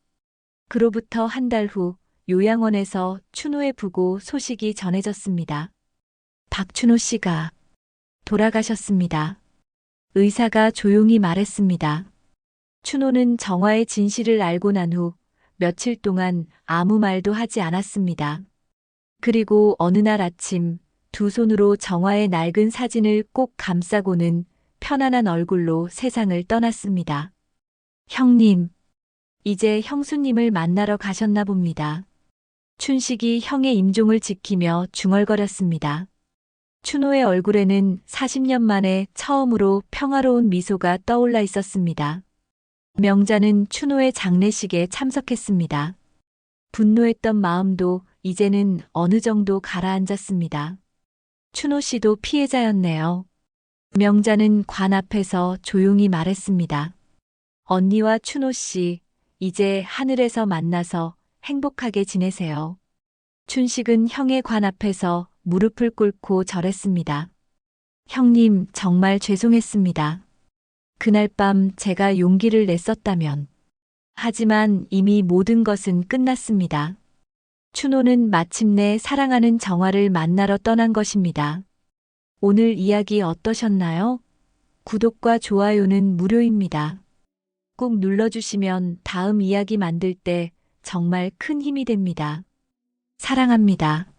그로부터 한 달 후 요양원에서 춘호의 부고 소식이 전해졌습니다. 박춘호 씨가 돌아가셨습니다. 의사가 조용히 말했습니다. 춘호는 정화의 진실을 알고 난 후 며칠 동안 아무 말도 하지 않았습니다. 그리고 어느 날 아침 두 손으로 정화의 낡은 사진을 꼭 감싸고는 편안한 얼굴로 세상을 떠났습니다. 형님, 이제 형수님을 만나러 가셨나 봅니다. 춘식이 형의 임종을 지키며 중얼거렸습니다. 춘호의 얼굴에는 40년 만에 처음으로 평화로운 미소가 떠올라 있었습니다. 명자는 춘호의 장례식에 참석했습니다. 분노했던 마음도 이제는 어느 정도 가라앉았습니다. 춘호 씨도 피해자였네요. 명자는 관 앞에서 조용히 말했습니다. 언니와 춘호 씨, 이제 하늘에서 만나서 행복하게 지내세요. 춘식은 형의 관 앞에서 무릎을 꿇고 절했습니다. 형님, 정말 죄송했습니다. 그날 밤 제가 용기를 냈었다면. 하지만 이미 모든 것은 끝났습니다. 춘호는 마침내 사랑하는 정화를 만나러 떠난 것입니다. 오늘 이야기 어떠셨나요? 구독과 좋아요는 무료입니다. 꾹 눌러주시면 다음 이야기 만들 때 정말 큰 힘이 됩니다. 사랑합니다.